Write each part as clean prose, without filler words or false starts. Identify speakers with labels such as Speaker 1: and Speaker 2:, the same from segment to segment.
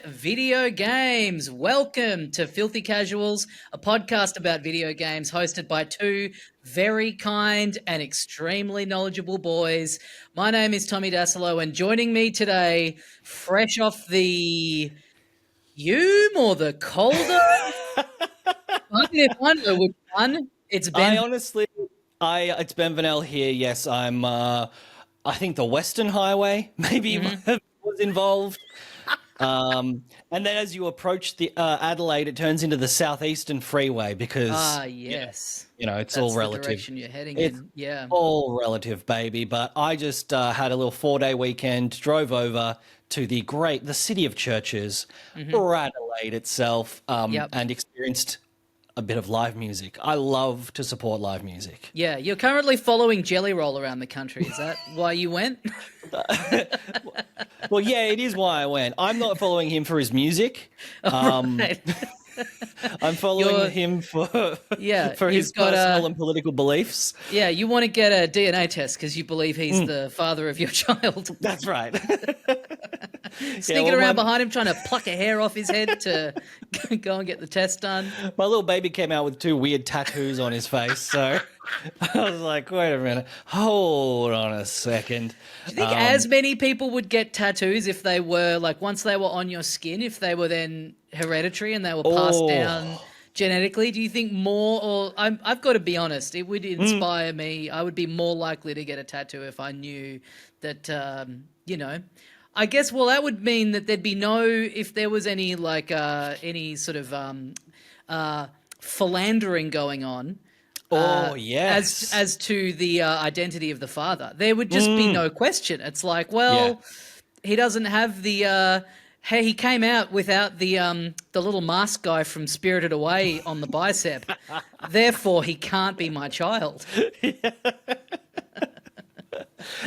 Speaker 1: video games. Welcome to Filthy Casuals, a podcast about video games hosted by two very kind and extremely knowledgeable boys. My name is Tommy Dasilo, and joining me today, fresh off the Hume or the colder, I know which one. It's Ben.
Speaker 2: It's Ben Vanel here. Yes, I think the Western Highway maybe was involved. And then as you approach the Adelaide, it turns into the Southeastern Freeway because
Speaker 1: Yes,
Speaker 2: it's
Speaker 1: that's
Speaker 2: all
Speaker 1: the
Speaker 2: relative.
Speaker 1: direction you're heading
Speaker 2: It's
Speaker 1: in. Yeah.
Speaker 2: all relative, baby. But I just had a little 4-day weekend, drove over to the city of churches, or Adelaide itself,
Speaker 1: Yep.
Speaker 2: and experienced a bit of live music. I love to support live music.
Speaker 1: Yeah, you're currently following Jelly Roll around the country. Is that why you went?
Speaker 2: Well, yeah, it is why I went. I'm not following him for his music.
Speaker 1: Right.
Speaker 2: I'm following him for his personal and political beliefs.
Speaker 1: Yeah, you want to get a DNA test because you believe he's the father of your child.
Speaker 2: That's right.
Speaker 1: Sneaking around behind him trying to pluck a hair off his head to go and get the test done.
Speaker 2: My little baby came out with 2 weird tattoos on his face, so I was like, wait a minute, hold on a second.
Speaker 1: Do you think as many people would get tattoos if they were, like, once they were on your skin, if they were then hereditary and they were passed down genetically? Do you think more, or I've got to be honest, it would inspire me. I would be more likely to get a tattoo if I knew that, I guess, well, that would mean that there'd be no, if there was any, like, any sort of philandering going on.
Speaker 2: Yes.
Speaker 1: As to the identity of the father, there would just be no question. It's like, well, he doesn't have the. Hey, he came out without the little mask guy from Spirited Away on the bicep. Therefore, he can't be my child.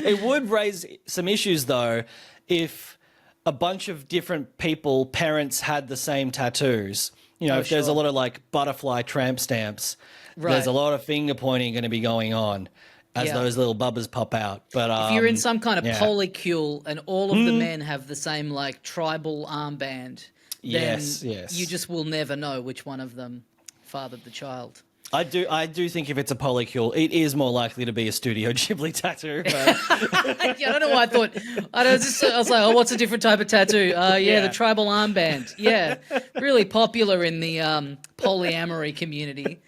Speaker 2: It would raise some issues, though, if a bunch of different parents had the same tattoos. If there's a lot of, like, butterfly tramp stamps, there's a lot of finger pointing going to be going on as those little bubbers pop out. But
Speaker 1: if you're in some kind of polycule and all of the men have the same, like, tribal armband, then you just will never know which one of them fathered the child.
Speaker 2: I do think if it's a polycule, it is more likely to be a Studio Ghibli tattoo. But...
Speaker 1: Yeah, I don't know why I thought. I was like, oh, what's a different type of tattoo? The tribal armband. Yeah, really popular in the polyamory community.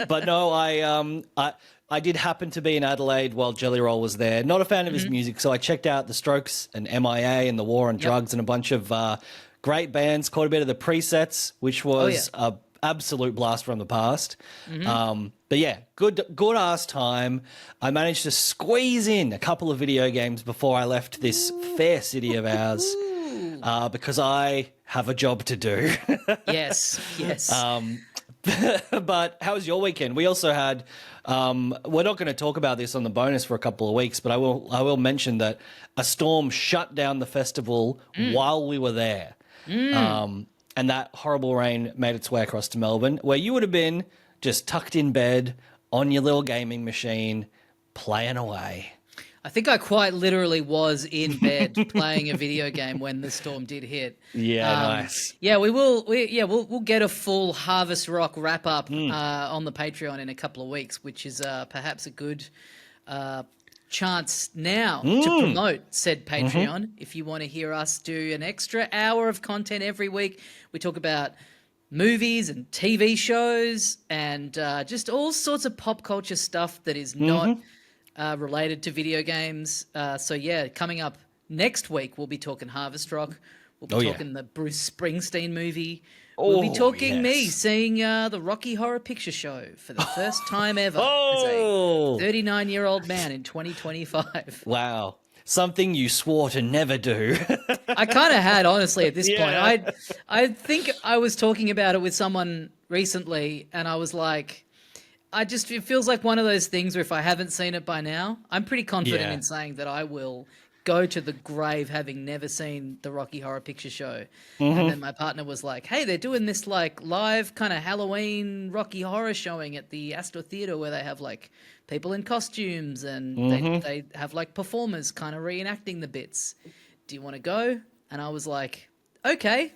Speaker 2: But no, I did happen to be in Adelaide while Jelly Roll was there. Not a fan of his music, so I checked out the Strokes and MIA and the War on Drugs and a bunch of great bands. Caught a bit of the Presets, which was a absolute blast from the past. But yeah, good ass time. I managed to squeeze in a couple of video games before I left this fair city of ours because I have a job to do.
Speaker 1: Yes.
Speaker 2: But how was your weekend? We also had, we're not going to talk about this on the bonus for a couple of weeks, but I will mention that a storm shut down the festival while we were there. And that horrible rain made its way across to Melbourne, where you would have been just tucked in bed on your little gaming machine, playing away.
Speaker 1: I think I quite literally was in bed playing a video game when the storm did hit.
Speaker 2: Yeah, nice.
Speaker 1: Yeah, we'll get a full Harvest Rock wrap up on the Patreon in a couple of weeks, which is perhaps a good chance now to promote said Patreon. If you want to hear us do an extra hour of content every week, we talk about movies and TV shows and just all sorts of pop culture stuff that is not related to video games. So yeah, coming up next week, we'll be talking Harvest Rock. We'll be talking the Bruce Springsteen movie. We'll be talking me seeing the Rocky Horror Picture Show for the first time ever as a 39-year-old man in 2025.
Speaker 2: Wow. Something you swore to never do.
Speaker 1: I kind of had, honestly, at this point. I think I was talking about it with someone recently, and I was like, it feels like one of those things where if I haven't seen it by now, I'm pretty confident in saying that I will go to the grave having never seen the Rocky Horror Picture Show. And then my partner was like, hey, they're doing this like live kind of Halloween Rocky Horror showing at the Astor Theatre where they have like people in costumes and they have like performers kind of reenacting the bits. Do you want to go? And I was like, okay.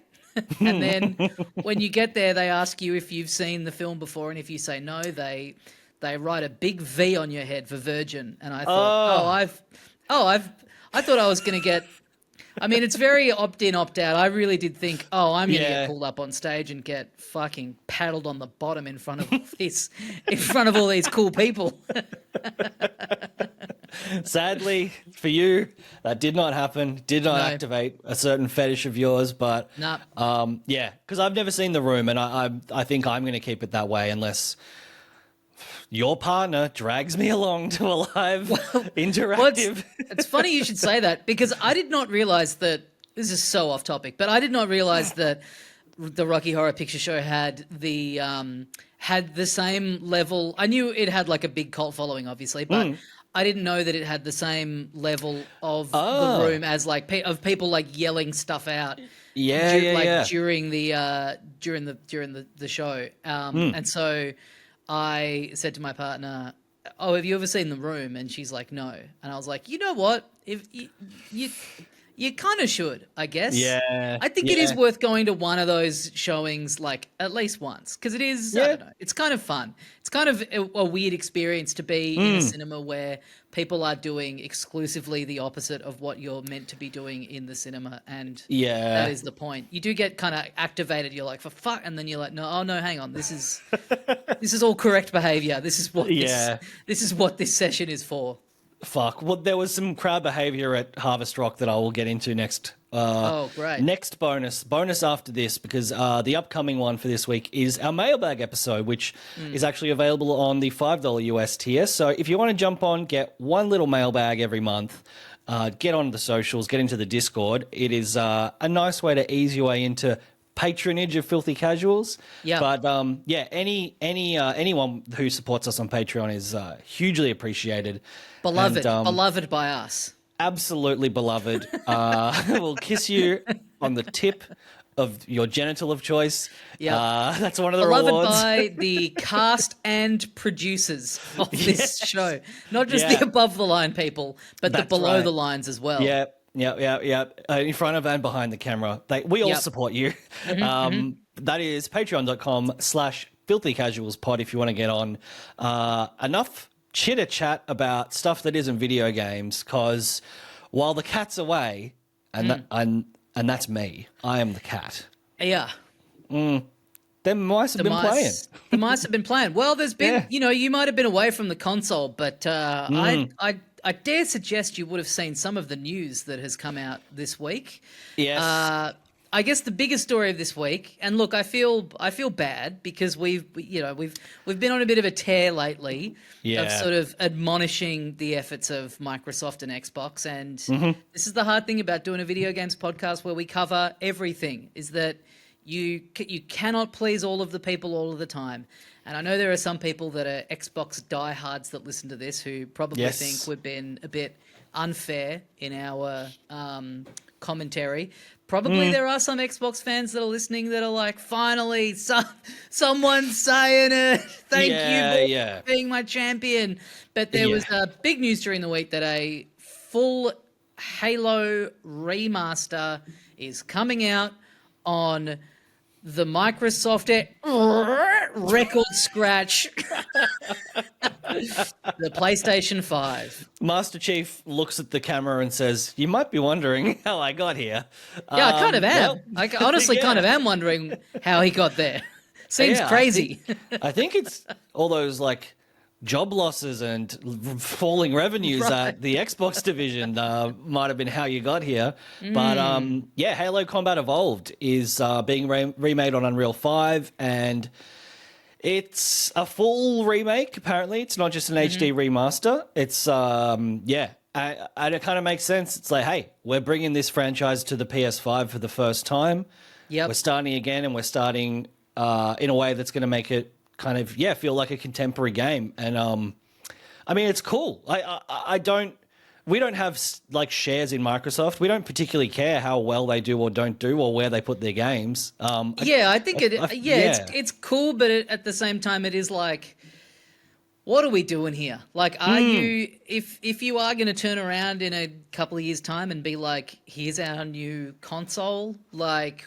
Speaker 1: And then when you get there, they ask you if you've seen the film before, and if you say no, they write a big V on your head for virgin. And I thought, I thought I was going to get. I mean, it's very opt-in, opt-out. I really did think, I'm going to get pulled up on stage and get fucking paddled on the bottom in front of all these cool people.
Speaker 2: Sadly for you, that did not happen. Did not activate a certain fetish of yours, but because I've never seen The Room, and I think I'm going to keep it that way unless your partner drags me along to a live interactive.
Speaker 1: It's funny you should say that, because I did not realize that this is so off topic, but I did not realize that the Rocky Horror Picture Show had the same level. I knew it had like a big cult following, obviously, but I didn't know that it had the same level of The Room as like of people like yelling stuff out. During the show. And so I said to my partner, have you ever seen The Room? And she's like, no. And I was like, you know what? If you kind of should, I guess.
Speaker 2: Yeah.
Speaker 1: I think it is worth going to one of those showings like at least once, because it is, I don't know, it's kind of fun. It's kind of a weird experience to be in a cinema where people are doing exclusively the opposite of what you're meant to be doing in the cinema, and that is the point. You do get kind of activated. You're like, for fuck, and then you're like, no, hang on, this is all correct behavior. This is what this is what this session is for.
Speaker 2: Fuck. Well, there was some crowd behavior at Harvest Rock that I will get into next.
Speaker 1: Great.
Speaker 2: Next bonus after this, because the upcoming one for this week is our mailbag episode, which is actually available on the $5 US tier. So if you want to jump on, get one little mailbag every month, get on the socials, get into the Discord. It is a nice way to ease your way into patronage of Filthy Casuals. Yeah. But anyone who supports us on Patreon is hugely appreciated.
Speaker 1: Beloved by us.
Speaker 2: Absolutely beloved. We'll kiss you on the tip of your genital of choice. Yeah, that's one of the
Speaker 1: beloved
Speaker 2: rewards.
Speaker 1: By the cast and producers of this show, not just the above the line people, but the below the lines as well.
Speaker 2: Yeah. In front of and behind the camera. We all support you. That is patreon.com/filthycasualspod if you want to get on. Enough chitter chat about stuff that isn't video games, because while the cat's away, and that's me, I am the cat.
Speaker 1: Yeah.
Speaker 2: The mice have been playing.
Speaker 1: The mice have been playing. Well, there's been, you might have been away from the console, but I dare suggest you would have seen some of the news that has come out this week.
Speaker 2: Yes.
Speaker 1: I guess the biggest story of this week, and look, I feel bad because we've been on a bit of a tear lately of sort of admonishing the efforts of Microsoft and Xbox, and this is the hard thing about doing a video games podcast where we cover everything, is that you cannot please all of the people all of the time. And I know there are some people that are Xbox diehards that listen to this who probably think we've been a bit unfair in our commentary. Probably there are some Xbox fans that are listening that are like, finally, someone's saying it. Thank you for being my champion. But there was big news during the week that a full Halo remaster is coming out on the Microsoft record scratch, the PlayStation 5.
Speaker 2: Master Chief looks at the camera and says, "You might be wondering how I got here."
Speaker 1: Yeah, I kind of am. Well, I honestly kind of am wondering how he got there. Seems crazy.
Speaker 2: I think it's all those like job losses and falling revenues at the Xbox division might have been how you got here. But Halo Combat Evolved is being remade on Unreal 5, and it's a full remake, apparently. It's not just an HD remaster. It's, and it kind of makes sense. It's like, hey, we're bringing this franchise to the PS5 for the first time. We're starting again, and we're starting in a way that's going to make it kind of feel like a contemporary game. And I mean, it's cool. We don't have like shares in Microsoft. We don't particularly care how well they do or don't do, or where they put their games.
Speaker 1: I think it's cool, but at the same time, it is like, what are we doing here? Like, are you, if you are going to turn around in a couple of years' time and be like, here's our new console, like,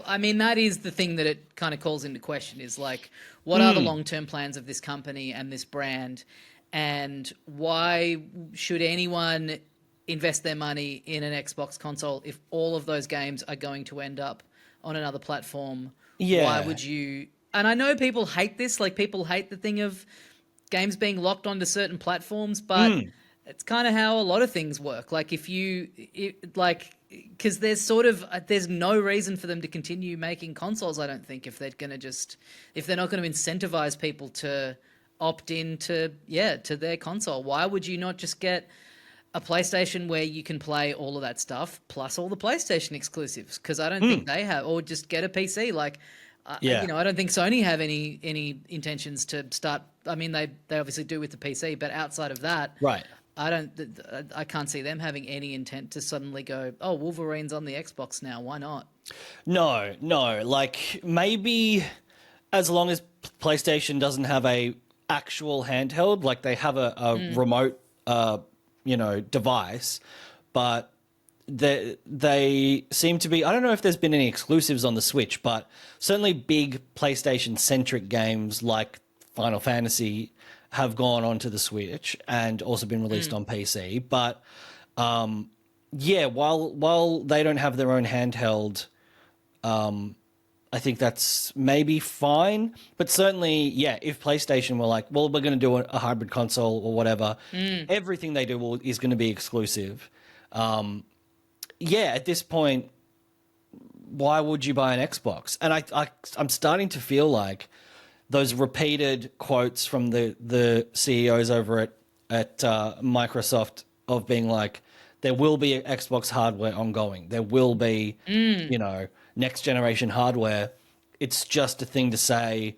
Speaker 1: I mean, that is the thing that it kind of calls into question is like, what are the long-term plans of this company and this brand? And why should anyone invest their money in an Xbox console if all of those games are going to end up on another platform?
Speaker 2: Yeah.
Speaker 1: Why would you? And I know people hate this, like people hate the thing of games being locked onto certain platforms, but it's kind of how a lot of things work. Like because there's no reason for them to continue making consoles. I don't think if they're not going to incentivize people to opt in to their console. Why would you not just get a PlayStation where you can play all of that stuff plus all the PlayStation exclusives? Because I don't think they have, or just get a PC. Like,
Speaker 2: Yeah.
Speaker 1: I don't think Sony have any intentions to start. I mean, they obviously do with the PC, but outside of that,
Speaker 2: Right.
Speaker 1: I can't see them having any intent to suddenly go, oh, Wolverine's on the Xbox now. Why not?
Speaker 2: No. Like maybe as long as PlayStation doesn't have a actual handheld, like they have a remote, device, but they seem to be. I don't know if there's been any exclusives on the Switch, but certainly big PlayStation-centric games like Final Fantasy have gone onto the Switch and also been released on PC. But while they don't have their own handheld, I think that's maybe fine. But certainly, if PlayStation were like, well, we're going to do a hybrid console or whatever, everything they do is going to be exclusive. At this point, why would you buy an Xbox? And I'm starting to feel like those repeated quotes from the CEOs over at Microsoft of being like, there will be Xbox hardware ongoing. There will be, next generation hardware. It's just a thing to say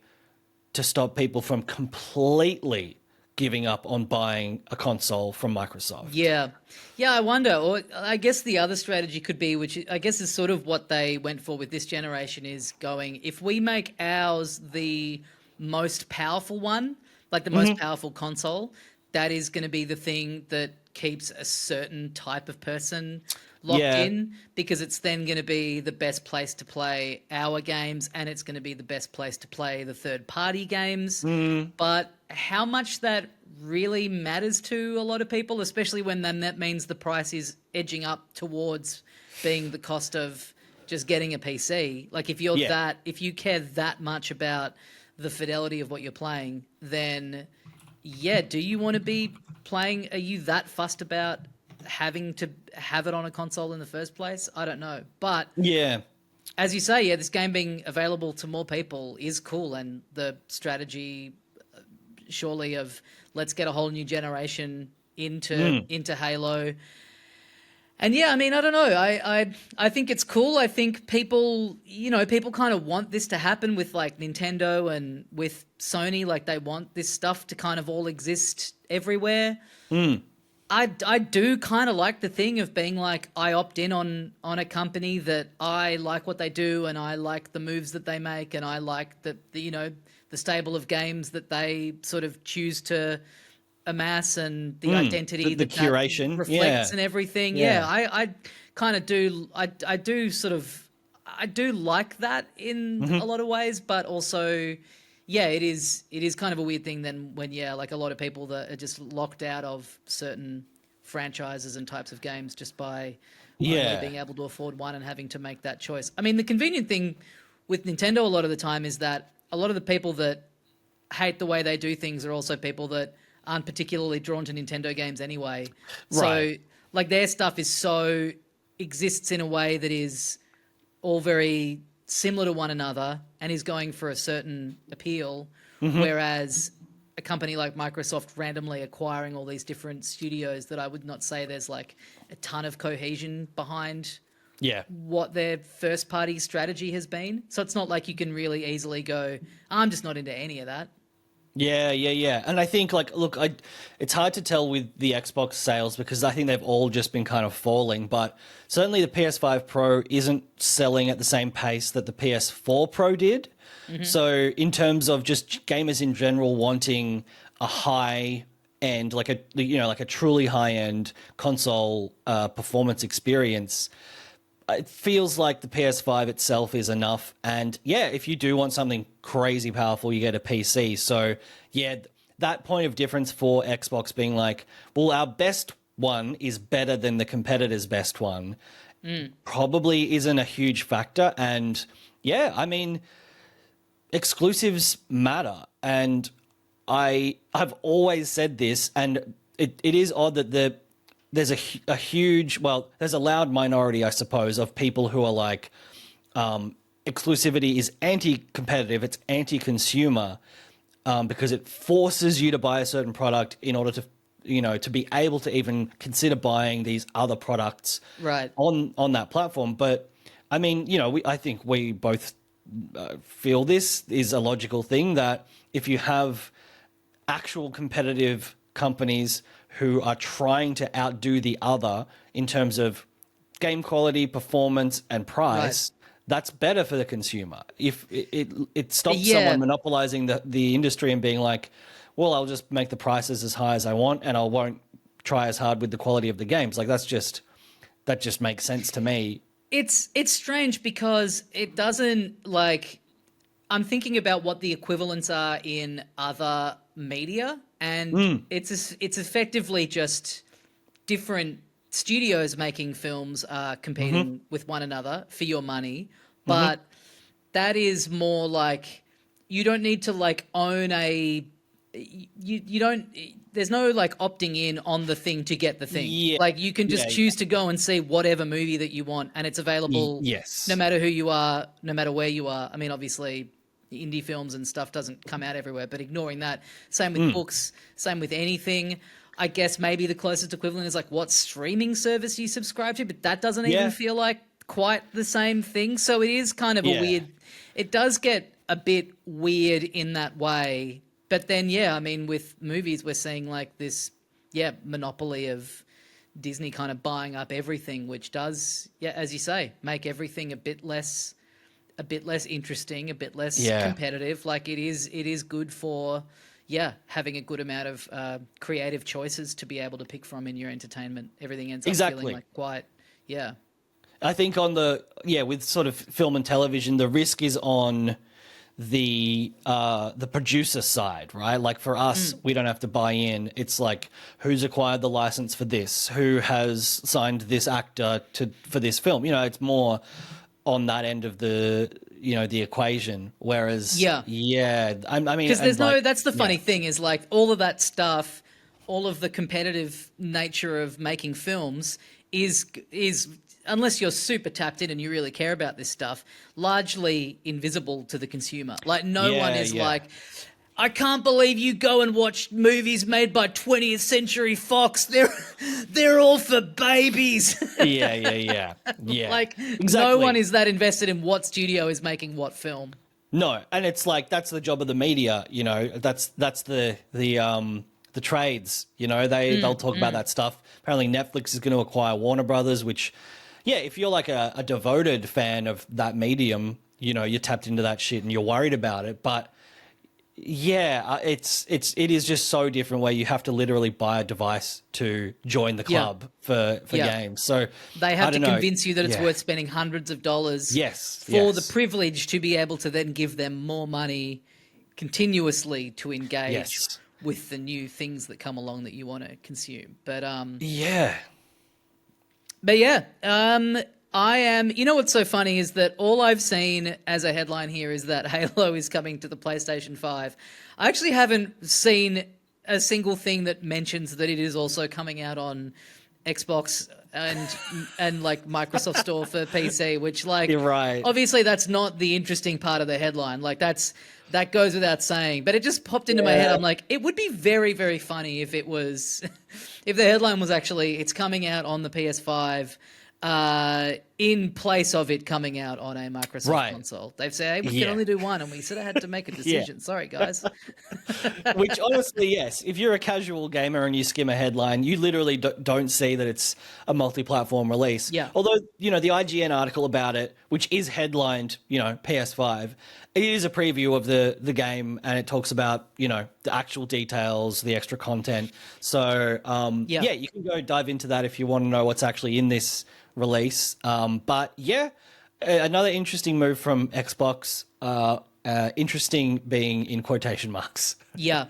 Speaker 2: to stop people from completely giving up on buying a console from Microsoft.
Speaker 1: Yeah, I wonder. Or I guess the other strategy could be, which I guess is sort of what they went for with this generation, is going, if we make ours the most powerful one, like the most powerful console, that is going to be the thing that keeps a certain type of person locked in, because it's then going to be the best place to play our games, and it's going to be the best place to play the third-party games. But how much that really matters to a lot of people, especially when then that means the price is edging up towards being the cost of just getting a PC. Like if if you care that much about the fidelity of what you're playing, then do you want to be playing? Are you that fussed about having to have it on a console in the first place? I don't know. But as you say, this game being available to more people is cool, and the strategy surely of let's get a whole new generation into Halo. And I mean, I don't know. I think it's cool. I think people kind of want this to happen with like Nintendo and with Sony. Like they want this stuff to kind of all exist everywhere. I do kind of like the thing of being like, I opt in on a company that I like what they do, and I like the moves that they make, and I like the stable of games that they sort of choose to amass, and the identity
Speaker 2: the curation
Speaker 1: that reflects and everything. I kind of do. I do like that in a lot of ways, but also, it is kind of a weird thing then when like a lot of people that are just locked out of certain franchises and types of games just by only being able to afford one and having to make that choice. I mean, the convenient thing with Nintendo a lot of the time is that a lot of the people that hate the way they do things are also people that aren't particularly drawn to Nintendo games anyway.
Speaker 2: Right.
Speaker 1: So like their stuff exists in a way that is all very similar to one another and is going for a certain appeal, whereas a company like Microsoft randomly acquiring all these different studios that I would not say there's like a ton of cohesion behind what their first party strategy has been. So it's not like you can really easily go, I'm just not into any of that.
Speaker 2: Yeah. And I think, like, look, it's hard to tell with the Xbox sales because I think they've all just been kind of falling. But certainly the PS5 Pro isn't selling at the same pace that the PS4 Pro did. So in terms of just gamers in general wanting a high end, like a truly high end console performance experience, it feels like the PS5 itself is enough. And yeah, if you do want something crazy powerful, you get a PC. So yeah, that point of difference for Xbox being like, well, our best one is better than the competitor's best one, probably isn't a huge factor. And yeah, I mean, exclusives matter. And I've always said this, and it is odd that there's a huge, well, there's a loud minority, I suppose, of people who are like, exclusivity is anti-competitive, it's anti-consumer, because it forces you to buy a certain product in order to, to be able to even consider buying these other products
Speaker 1: Right.
Speaker 2: on that platform. But I mean, I think we both feel this is a logical thing, that if you have actual competitive companies who are trying to outdo the other in terms of game quality, performance, and price, that's better for the consumer. If it stops someone monopolizing the industry and being like, well, I'll just make the prices as high as I want and I won't try as hard with the quality of the games. Like that just makes sense to me.
Speaker 1: It's strange because it doesn't, like, I'm thinking about what the equivalents are in other media, and it's effectively just different studios making films competing with one another for your money. But that is more like, you don't need to like own a, you don't, there's no like opting in on the thing to get the thing.
Speaker 2: Yeah.
Speaker 1: Like you can just choose to go and see whatever movie that you want, and it's available no matter who you are, no matter where you are. I mean, obviously indie films and stuff doesn't come out everywhere, but ignoring that, same with books, same with anything. I guess maybe the closest equivalent is like what streaming service you subscribe to, but that doesn't even feel like quite the same thing. So it is kind of a weird, it does get a bit weird in that way. But then, I mean, with movies, we're seeing like this, monopoly of Disney kind of buying up everything, which does, as you say, make everything a bit less interesting, a bit less competitive. Like it is good for, having a good amount of creative choices to be able to pick from in your entertainment. Everything ends up feeling like quite,
Speaker 2: I think on with sort of film and television, the risk is on the producer side, right? Like for us, we don't have to buy in. It's like, who's acquired the license for this? Who has signed this actor for this film? It's more on that end of the equation. Whereas, I mean,
Speaker 1: because there's that's the funny thing is like all of that stuff, all of the competitive nature of making films is unless you're super tapped in and you really care about this stuff, largely invisible to the consumer. Like no one is like, I can't believe you go and watch movies made by 20th Century Fox. They're all for babies.
Speaker 2: Yeah.
Speaker 1: Like
Speaker 2: exactly.
Speaker 1: No one is that invested in what studio is making what film.
Speaker 2: No, and it's like that's the job of the media. That's the trades. They'll talk about that stuff. Apparently, Netflix is going to acquire Warner Brothers, which, if you're like a devoted fan of that medium, you're tapped into that shit and you're worried about it, but. It is just so different where you have to literally buy a device to join the club for games. So
Speaker 1: they have to convince you that it's worth spending hundreds of dollars for the privilege to be able to then give them more money continuously to engage with the new things that come along that you want to consume. But I am. You know what's so funny is that all I've seen as a headline here is that Halo is coming to the PlayStation 5. I actually haven't seen a single thing that mentions that it is also coming out on Xbox and like Microsoft Store for PC, which like
Speaker 2: you're right.
Speaker 1: Obviously that's not the interesting part of the headline. Like that goes without saying, but it just popped into my head. I'm like, it would be very, very funny if it was if the headline was actually it's coming out on the PS5. in place of it coming out on a Microsoft console. They've said, hey, we can only do one, and we sort of had to make a decision. Sorry, guys.
Speaker 2: Which honestly, yes, if you're a casual gamer and you skim a headline, you literally don't see that it's a multi-platform release.
Speaker 1: Yeah.
Speaker 2: Although, the IGN article about it, which is headlined, PS5, it is a preview of the game, and it talks about, the actual details, the extra content. So, you can go dive into that if you want to know what's actually in this release. But yeah, another interesting move from Xbox. Interesting being in quotation marks.
Speaker 1: Yeah.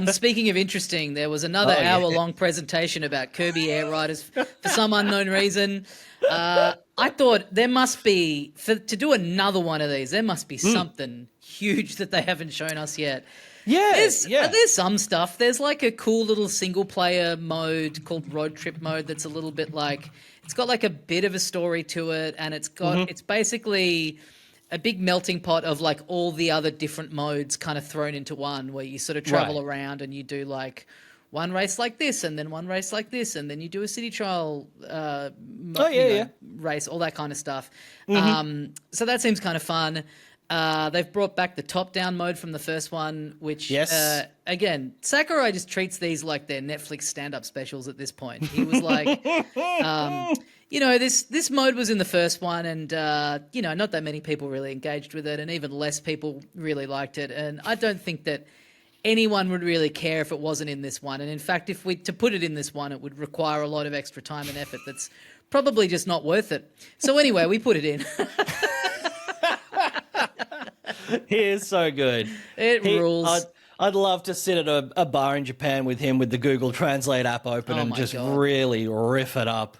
Speaker 1: Speaking of interesting, there was another hour-long presentation about Kirby Air Riders for some unknown reason. I thought there must be, to do another one of these, there must be something huge that they haven't shown us yet.
Speaker 2: Yeah,
Speaker 1: there's some stuff. There's like a cool little single-player mode called Road Trip mode that's a little bit like, it's got like a bit of a story to it, and it's basically a big melting pot of like all the other different modes kind of thrown into one, where you sort of travel around and you do like one race like this, and then one race like this, and then you do a city trial race, all that kind of stuff. So that seems kind of fun. They've brought back the top-down mode from the first one, which, again, Sakurai just treats these like their Netflix stand-up specials at this point. He was like, this mode was in the first one, and, not that many people really engaged with it, and even less people really liked it. And I don't think that anyone would really care if it wasn't in this one. And in fact, to put it in this one, it would require a lot of extra time and effort that's probably just not worth it. So anyway, we put it in.
Speaker 2: He is so good.
Speaker 1: It rules.
Speaker 2: I'd love to sit at a bar in Japan with him with the Google Translate app open and just really riff it up.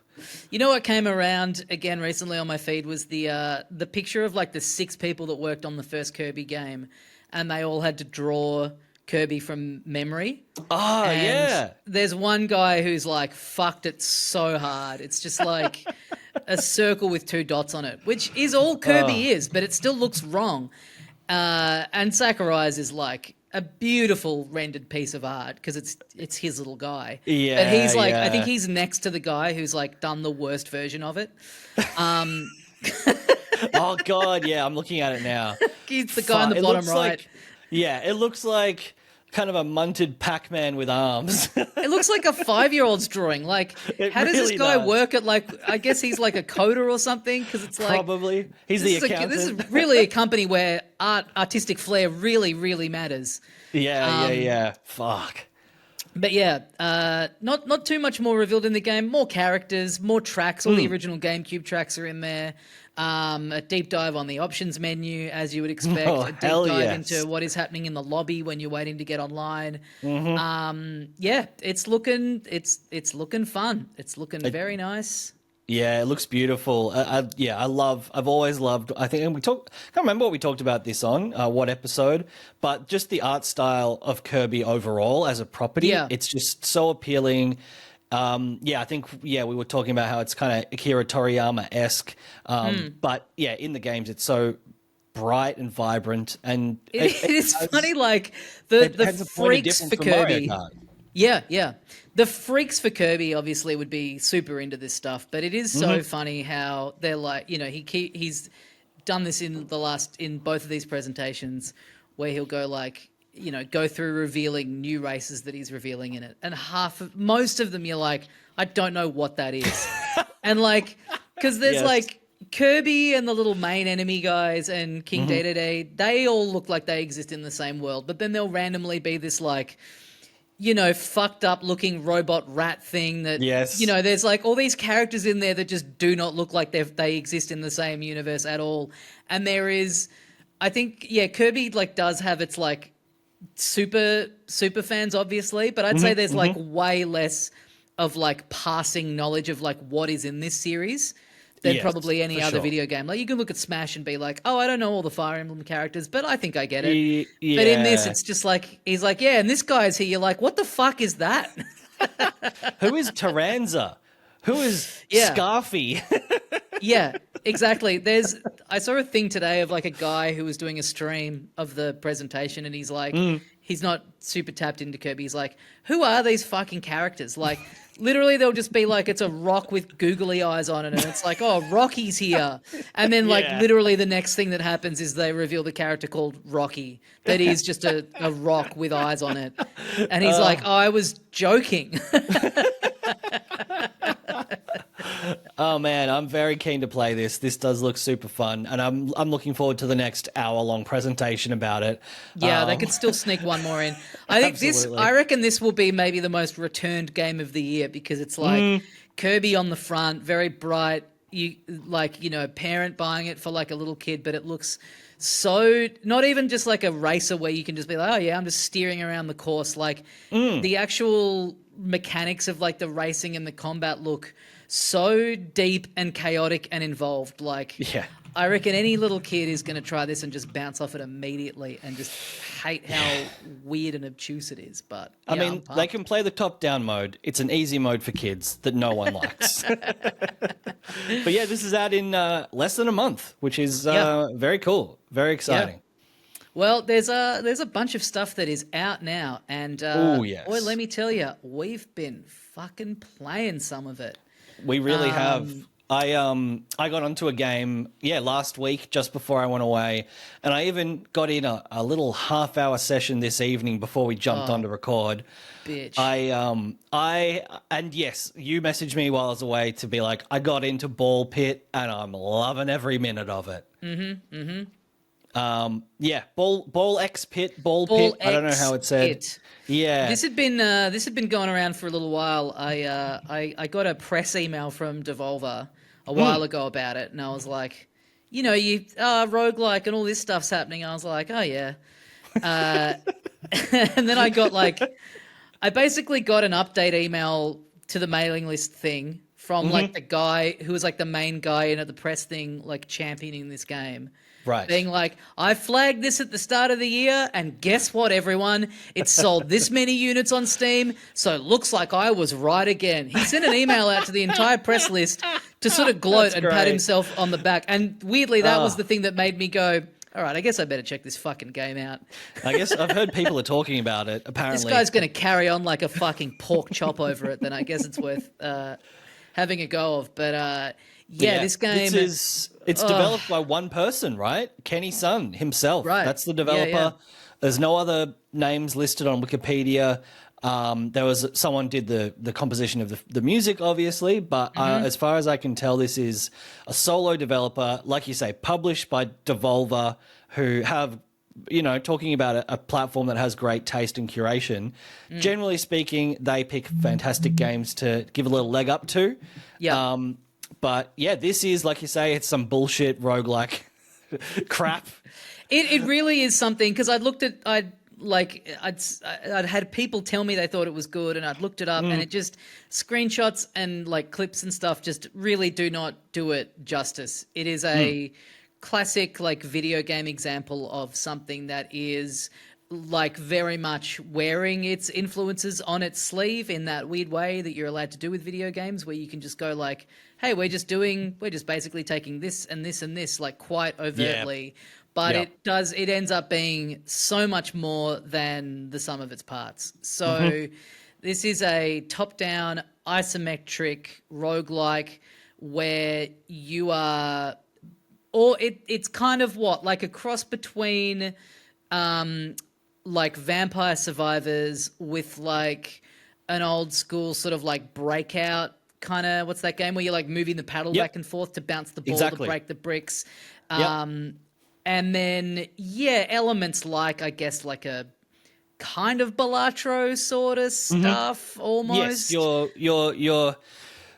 Speaker 1: You know what came around again recently on my feed was the picture of like the 6 people that worked on the first Kirby game, and they all had to draw Kirby from memory.
Speaker 2: Oh,
Speaker 1: and
Speaker 2: yeah.
Speaker 1: There's one guy who's like fucked it so hard. It's just like a circle with 2 dots on it, which is all Kirby is, but it still looks wrong. And Sakurai's is like a beautiful rendered piece of art because it's his little guy.
Speaker 2: Yeah,
Speaker 1: but he's like, I think he's next to the guy who's like done the worst version of it.
Speaker 2: Oh God, yeah, I'm looking at it now.
Speaker 1: He's the guy on the bottom right.
Speaker 2: It looks like kind of a munted Pac-Man with arms.
Speaker 1: It looks like a 5-year-old's drawing. Like, how does this guy work at like? I guess he's like a coder or something because it's like
Speaker 2: probably he's the accountant.
Speaker 1: This is really a company where artistic flair really, really matters.
Speaker 2: Yeah. Fuck.
Speaker 1: But yeah, not too much more revealed in the game. More characters, more tracks. All the original GameCube tracks are in there. A deep dive on the options menu, as you would expect. A deep dive into what is happening in the lobby when you're waiting to get online. It's looking fun. It's looking very nice.
Speaker 2: Yeah, it looks beautiful. I've always loved, I think, and I can't remember what we talked about this on, what episode, but just the art style of Kirby overall as a property. It's just so appealing. I think, we were talking about how it's kind of Akira Toriyama-esque. But yeah, in the games, it's so bright and vibrant. And
Speaker 1: it is funny, like the freaks for Kirby. Yeah. The freaks for Kirby obviously would be super into this stuff, but it is so funny how they're like, he's done this in both of these presentations where he'll go like, go through revealing new races that he's revealing in it. And most of them you're like, I don't know what that is. And like, because there's like Kirby and the little main enemy guys and King Dedede, they all look like they exist in the same world, but then there'll randomly be this like, fucked up looking robot rat thing that, there's like all these characters in there that just do not look like they exist in the same universe at all. And there is, I think, Kirby like does have its like super fans obviously, but I'd say there's like way less of like passing knowledge of like what is in this series than probably any other video game. Like you can look at Smash and be like, oh, I don't know all the Fire Emblem characters, but I think I get it. But in this, it's just like, he's like, yeah, and this guy's here. You're like, what the fuck is that?
Speaker 2: Who is Taranza? Who is Scarfy?
Speaker 1: Yeah, exactly. I saw a thing today of like a guy who was doing a stream of the presentation, and he's like, he's not super tapped into Kirby. He's like, who are these fucking characters? Like, literally, they'll just be like, it's a rock with googly eyes on it, and it's like, oh, Rocky's here. And then, like,
Speaker 2: Yeah.
Speaker 1: literally, the next thing that happens is they reveal the character called Rocky, that is just a rock with eyes on it. And he's like, oh, I was joking.
Speaker 2: Oh man, I'm very keen to play this. This does look super fun, and I'm looking forward to the next hour-long presentation about it.
Speaker 1: Yeah, they could still sneak one more in. I think
Speaker 2: Absolutely.
Speaker 1: I reckon this will be maybe the most returned game of the year because it's like Kirby on the front, very bright. Parent buying it for like a little kid, but it looks so not even just like a racer where you can just be like, oh yeah, I'm just steering around the course. Like the actual mechanics of like the racing and the combat look so deep and chaotic and involved. Like,
Speaker 2: Yeah.
Speaker 1: I reckon any little kid is going to try this and just bounce off it immediately and just hate how weird and obtuse it is. But
Speaker 2: I
Speaker 1: yeah,
Speaker 2: mean,
Speaker 1: I'm pumped.
Speaker 2: they can play the top-down mode. It's an easy mode for kids that no one likes. But yeah, this is out in less than a month, which is very cool, very exciting.
Speaker 1: Well, there's a bunch of stuff that is out now, and
Speaker 2: Oh, yes.
Speaker 1: boy, let me tell you, we've been fucking playing some of it.
Speaker 2: We really have. I got onto a game, last week just before I went away, and I even got in a little half-hour session this evening before we jumped on to record.
Speaker 1: Bitch.
Speaker 2: And yes, you messaged me while I was away to be like, I got into Ball Pit and I'm loving every minute of it. Ball X Pit, Ball Pit. I don't know how it's said.
Speaker 1: Pit.
Speaker 2: Yeah.
Speaker 1: This had been going around for a little while. I got a press email from Devolver a while ago about it, and I was like, roguelike and all this stuff's happening. I was like, oh yeah. And then I basically got an update email to the mailing list thing from like the guy who was like the main guy in at the press thing, like championing this game.
Speaker 2: Right.
Speaker 1: Being like, I flagged this at the start of the year, and guess what, everyone? It sold this many units on Steam, so it looks like I was right again. He sent an email out to the entire press list to sort of gloat and pat
Speaker 2: great.
Speaker 1: himself on the back. And weirdly, that was the thing that made me go, all right, I guess I better check this fucking game out.
Speaker 2: I guess I've heard people are talking about it, apparently.
Speaker 1: This guy's going to carry on like a fucking pork chop over it, then I guess it's worth having a go of. But this game...
Speaker 2: It's developed by one person, right? Kenny Sun himself.
Speaker 1: Right.
Speaker 2: That's the developer.
Speaker 1: Yeah.
Speaker 2: There's no other names listed on Wikipedia. There was someone did the composition of the music, obviously, but as far as I can tell, this is a solo developer, like you say, published by Devolver, who have, talking about a platform that has great taste and curation. Generally speaking, they pick fantastic games to give a little leg up to.
Speaker 1: Yeah.
Speaker 2: But yeah, this is, like you say, it's some bullshit roguelike crap.
Speaker 1: It really is something, because I'd had people tell me they thought it was good, and I'd looked it up, and it just screenshots and like clips and stuff just really do not do it justice. It is a classic like video game example of something that is like very much wearing its influences on its sleeve in that weird way that you're allowed to do with video games, where you can just go like, hey, we're just basically taking this and this and this, like quite overtly. But it ends up being so much more than the sum of its parts. So this is a top-down isometric roguelike where you are, or it's kind of like a cross between like Vampire Survivors with like an old school sort of like Breakout kind of, what's that game where you're like moving the paddle back and forth to bounce the ball to break the bricks. And then, elements like, I guess, like a kind of Balatro sort of stuff, almost.
Speaker 2: Yes, you're.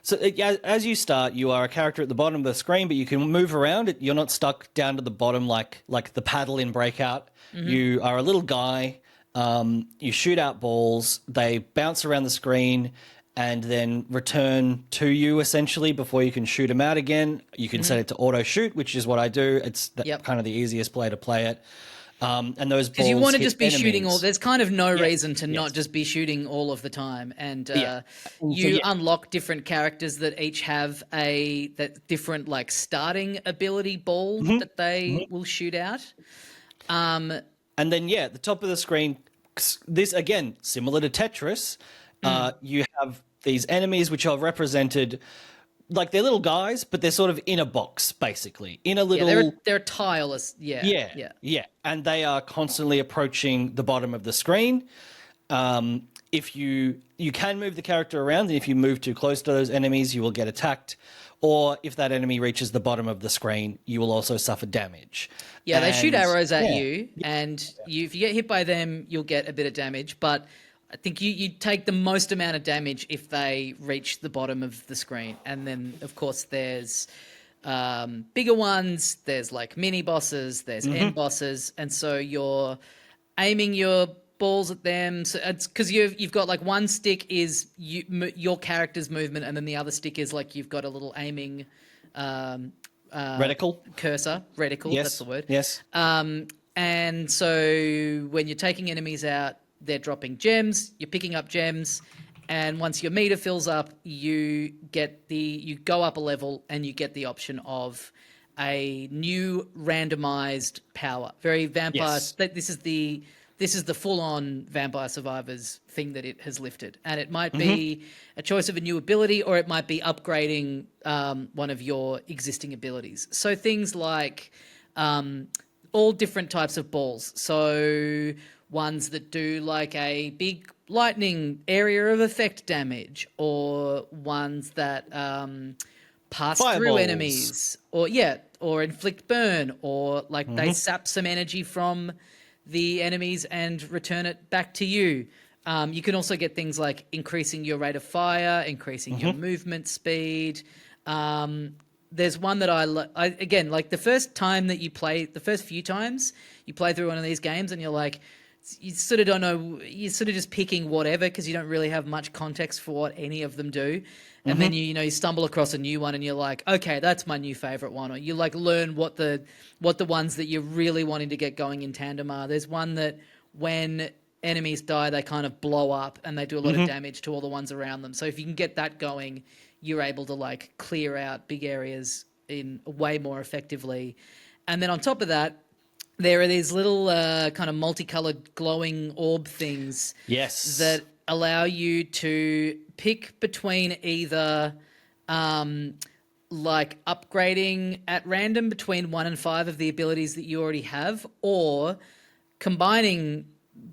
Speaker 2: So as you start, you are a character at the bottom of the screen, but you can move around. You're not stuck down to the bottom like the paddle in Breakout. You are a little guy. You shoot out balls. They bounce around the screen and then return to you essentially before you can shoot them out again. You can set it to auto shoot, which is what I do. It's kind of the easiest way to play it. And those balls
Speaker 1: Because you want to
Speaker 2: hit
Speaker 1: just be shooting all.
Speaker 2: enemies.
Speaker 1: There's kind of no reason to
Speaker 2: yes.
Speaker 1: not just be shooting all of the time. And
Speaker 2: And so,
Speaker 1: you unlock different characters that each have that different like starting ability ball that they will shoot out.
Speaker 2: And then, at the top of the screen, this again, similar to Tetris, you have these enemies which are represented like they're little guys, but they're sort of in a box, basically. In a little.
Speaker 1: They're tireless. Yeah.
Speaker 2: And they are constantly approaching the bottom of the screen. If you can move the character around, and if you move too close to those enemies, you will get attacked. Or if that enemy reaches the bottom of the screen, you will also suffer damage.
Speaker 1: Yeah, they shoot arrows at you, and if you get hit by them, you'll get a bit of damage. But I think you take the most amount of damage if they reach the bottom of the screen. And then, of course, there's bigger ones. There's like mini bosses. There's end bosses. And so you're aiming your balls at them. So it's because you've got like one stick is your character's movement, and then the other stick is like you've got a little aiming
Speaker 2: reticle
Speaker 1: cursor. Reticle,
Speaker 2: yes.
Speaker 1: That's the word.
Speaker 2: Yes.
Speaker 1: And so when you're taking enemies out, they're dropping gems. You're picking up gems, and once your meter fills up, you go up a level, and you get the option of a new randomized power. Very vampire.
Speaker 2: Yes.
Speaker 1: This is the full-on Vampire Survivors thing that it has lifted. And it might be a choice of a new ability, or it might be upgrading one of your existing abilities. So things like all different types of balls. So ones that do like a big lightning area of effect damage, or ones that pass through enemies, or inflict burn, or like they sap some energy from the enemies and return it back to you. You can also get things like increasing your rate of fire, increasing your movement speed. There's one that I again, like the first few times you play through one of these games, and you're like, you sort of don't know, you're sort of just picking whatever because you don't really have much context for what any of them do. And then you stumble across a new one, and you're like, okay, that's my new favorite one. Or you like learn what the ones that you're really wanting to get going in tandem are. There's one that when enemies die, they kind of blow up and they do a lot of damage to all the ones around them. So if you can get that going, you're able to like clear out big areas in way more effectively. And then on top of that, there are these little kind of multicolored glowing orb things.
Speaker 2: Yes.
Speaker 1: That allow you to pick between either like upgrading at random between 1 and 5 of the abilities that you already have, or combining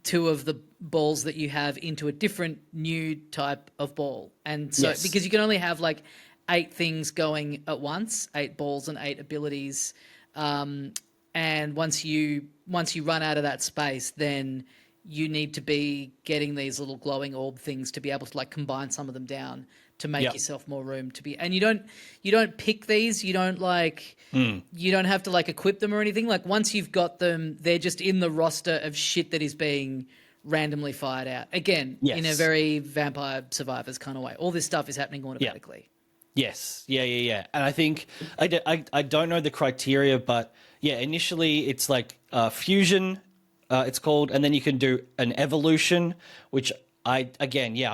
Speaker 1: 2 of the balls that you have into a different new type of ball. And so because you can only have like 8 things going at once, 8 balls and 8 abilities, and once you run out of that space, then you need to be getting these little glowing orb things to be able to like combine some of them down to make yourself more room to be. And you don't pick these. You don't like you don't have to like equip them or anything. Like once you've got them, they're just in the roster of shit that is being randomly fired out. Again, in a very Vampire Survivors kind of way. All this stuff is happening automatically.
Speaker 2: Yes. Yeah. And I think I don't know the criteria, but initially it's like fusion. It's called, and then you can do an evolution, which I'm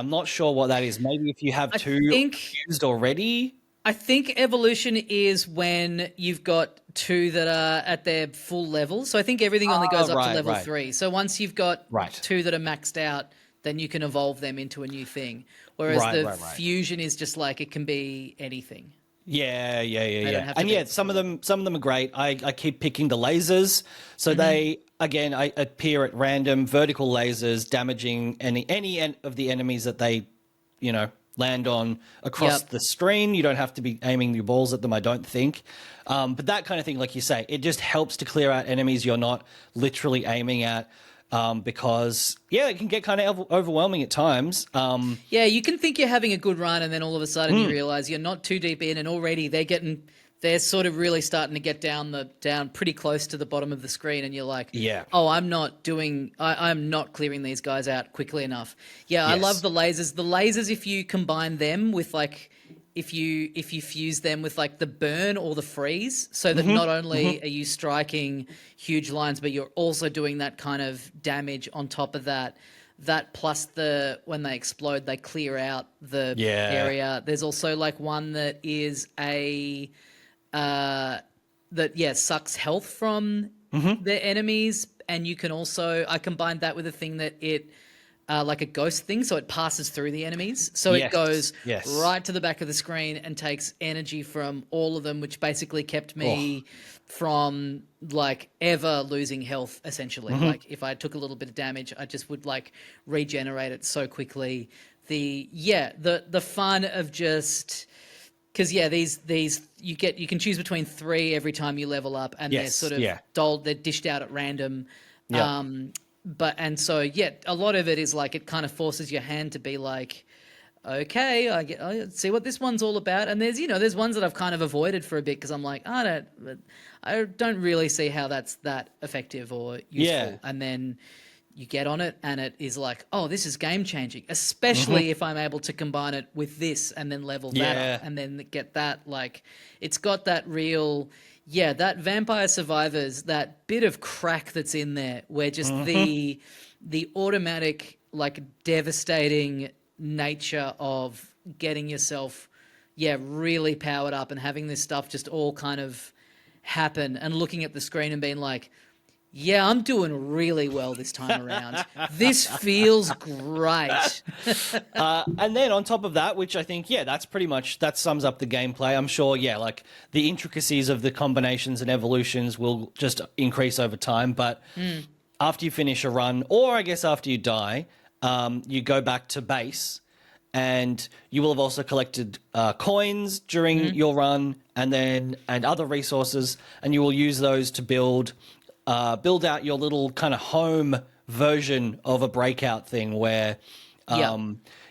Speaker 2: not sure what that is. Maybe if you have 2 used already.
Speaker 1: I think evolution is when you've got 2 that are at their full level. So I think everything only goes up to level 3. So once you've got 2 that are maxed out, then you can evolve them into a new thing. Whereas the fusion is just like it can be anything.
Speaker 2: Yeah. And some of them are great. I keep picking the lasers. So they I appear at random, vertical lasers damaging any of the enemies that they, land on across the screen. You don't have to be aiming your balls at them, I don't think. But that kind of thing, like you say, it just helps to clear out enemies you're not literally aiming at. Because it can get kind of overwhelming at times.
Speaker 1: You can think you're having a good run, and then all of a sudden you realize you're not too deep in, and already they're sort of really starting to get down pretty close to the bottom of the screen, and you're like, oh, I'm not clearing these guys out quickly enough. I love the lasers. The lasers, if you combine them with like if you fuse them with like the burn or the freeze, so that not only are you striking huge lines, but you're also doing that kind of damage on top of that. That plus when they explode, they clear out the area. There's also like one that is sucks health from the enemies, and you can also I combined that with a thing that it like a ghost thing, so it passes through the enemies. So it goes right to the back of the screen and takes energy from all of them, which basically kept me from like ever losing health, essentially. Like if I took a little bit of damage, I just would like regenerate it so quickly. The fun of just because these you can choose between 3 every time you level up, and they're sort of they're dished out at random. So a lot of it is like it kind of forces your hand to be like, okay, I see what this one's all about. And there's ones that I've kind of avoided for a bit because I'm like, I don't really see how that's that effective or useful. And then you get on it and it is like, oh, this is game changing, especially if I'm able to combine it with this and then level that up and then get that. Like it's got that real... Yeah, that Vampire Survivors, that bit of crack that's in there, where just the automatic, like, devastating nature of getting yourself, really powered up and having this stuff just all kind of happen and looking at the screen and being like, yeah, I'm doing really well this time around. This feels great.
Speaker 2: And then on top of that, which I think, that sums up the gameplay. I'm sure, like the intricacies of the combinations and evolutions will just increase over time. But after you finish a run, or I guess after you die, you go back to base and you will have also collected coins during your run and other resources, and you will use those to build out your little kind of home version of a breakout thing where,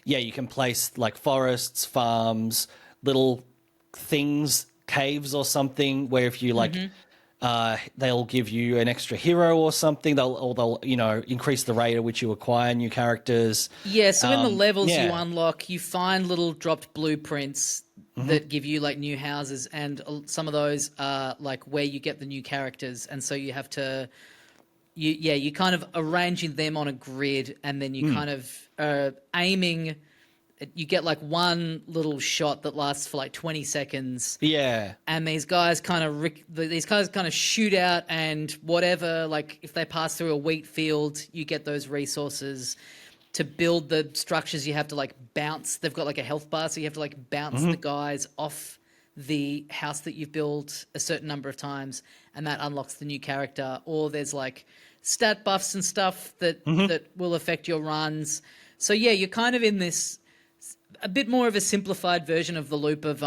Speaker 2: you can place like forests, farms, little things, caves or something where if you like, they'll give you an extra hero or something. They'll increase the rate at which you acquire new characters.
Speaker 1: Yeah. So in the levels you unlock, you find little dropped blueprints that give you like new houses, and some of those are like where you get the new characters, and so you have to you kind of arranging them on a grid, and then you kind of aiming. You get like one little shot that lasts for like 20 seconds.
Speaker 2: Yeah.
Speaker 1: And these guys kind of shoot out, and whatever, like if they pass through a wheat field, you get those resources. To build the structures, you have to like bounce. They've got like a health bar, so you have to like bounce the guys off the house that you've built a certain number of times, and that unlocks the new character. Or there's like stat buffs and stuff that will affect your runs. So you're kind of in this a bit more of a simplified version of the loop of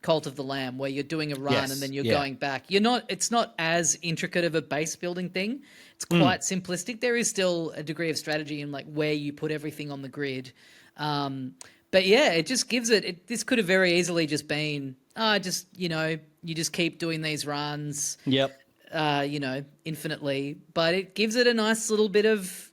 Speaker 1: Cult of the Lamb, where you're doing a run and then you're going back. It's not as intricate of a base building thing. It's quite simplistic. There is still a degree of strategy in like where you put everything on the grid. But it just gives this could have very easily just been, you just keep doing these runs.
Speaker 2: Yep.
Speaker 1: Infinitely. But it gives it a nice little bit of,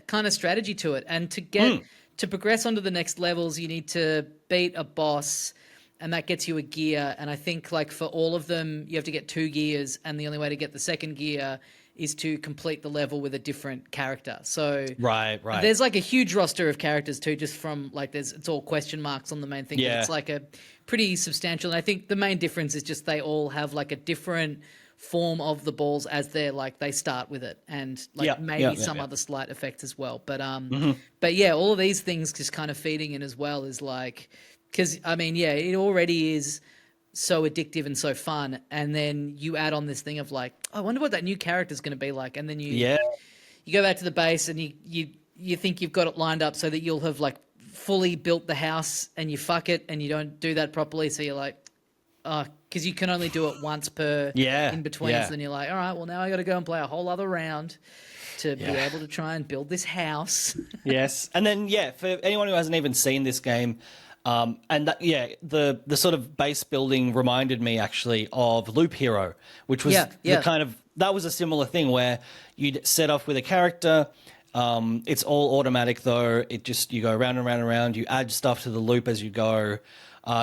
Speaker 1: kind of strategy to it. And to get... To progress onto the next levels, you need to beat a boss, and that gets you a gear. And I think like for all of them, you have to get 2 gears, and the only way to get the second gear is to complete the level with a different character. So
Speaker 2: right.
Speaker 1: There's like a huge roster of characters too, just from like it's all question marks on the main thing.
Speaker 2: Yeah.
Speaker 1: It's like a pretty substantial. And I think the main difference is just they all have like a different form of the balls as they're like they start with it, and like maybe some other slight effects as well, but all of these things just kind of feeding in as well is like, because I mean it already is so addictive and so fun, and then you add on this thing of like, I wonder what that new character is going to be like, and then you go back to the base and you think you've got it lined up so that you'll have like fully built the house, and you fuck it and you don't do that properly, so you're like, because you can only do it once per in between. So then you're like, all right, well, now I got to go and play a whole other round to be able to try and build this house.
Speaker 2: Yes. And then, for anyone who hasn't even seen this game, the sort of base building reminded me actually of Loop Hero, which was the kind of, that was a similar thing where you'd set off with a character, It's all automatic though. You go round and round and round. You add stuff to the loop as you go,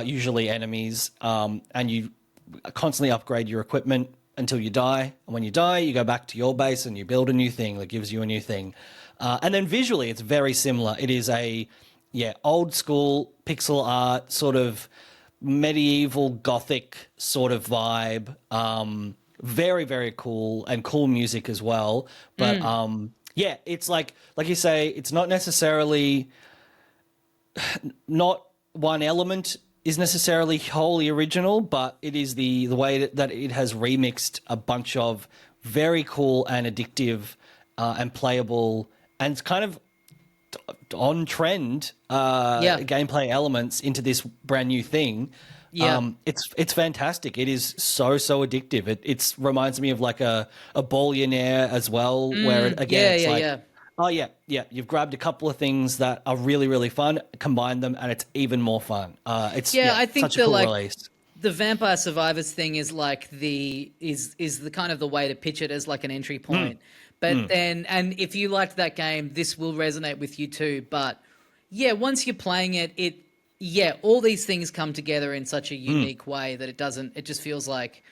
Speaker 2: usually enemies, and you constantly upgrade your equipment until you die. And when you die, you go back to your base and you build a new thing that gives you a new thing. And then visually, it's very similar. It is old school pixel art, sort of medieval gothic sort of vibe. Very, very cool, and cool music as well. But it's like you say, it's not necessarily, not one element is necessarily wholly original, but it is the way that it has remixed a bunch of very cool and addictive and playable and kind of on trend gameplay elements into this brand new thing.
Speaker 1: Yeah.
Speaker 2: It's fantastic. It is so addictive. It reminds me of like a billionaire as well, where oh yeah, you've grabbed a couple of things that are really, really fun, combine them, and it's even more fun.
Speaker 1: I think
Speaker 2: such a cool release.
Speaker 1: The Vampire Survivors thing is like the kind of the way to pitch it as like an entry point. But then, and if you liked that game, this will resonate with you too. But yeah, once you're playing it, all these things come together in such a unique way that it just feels like,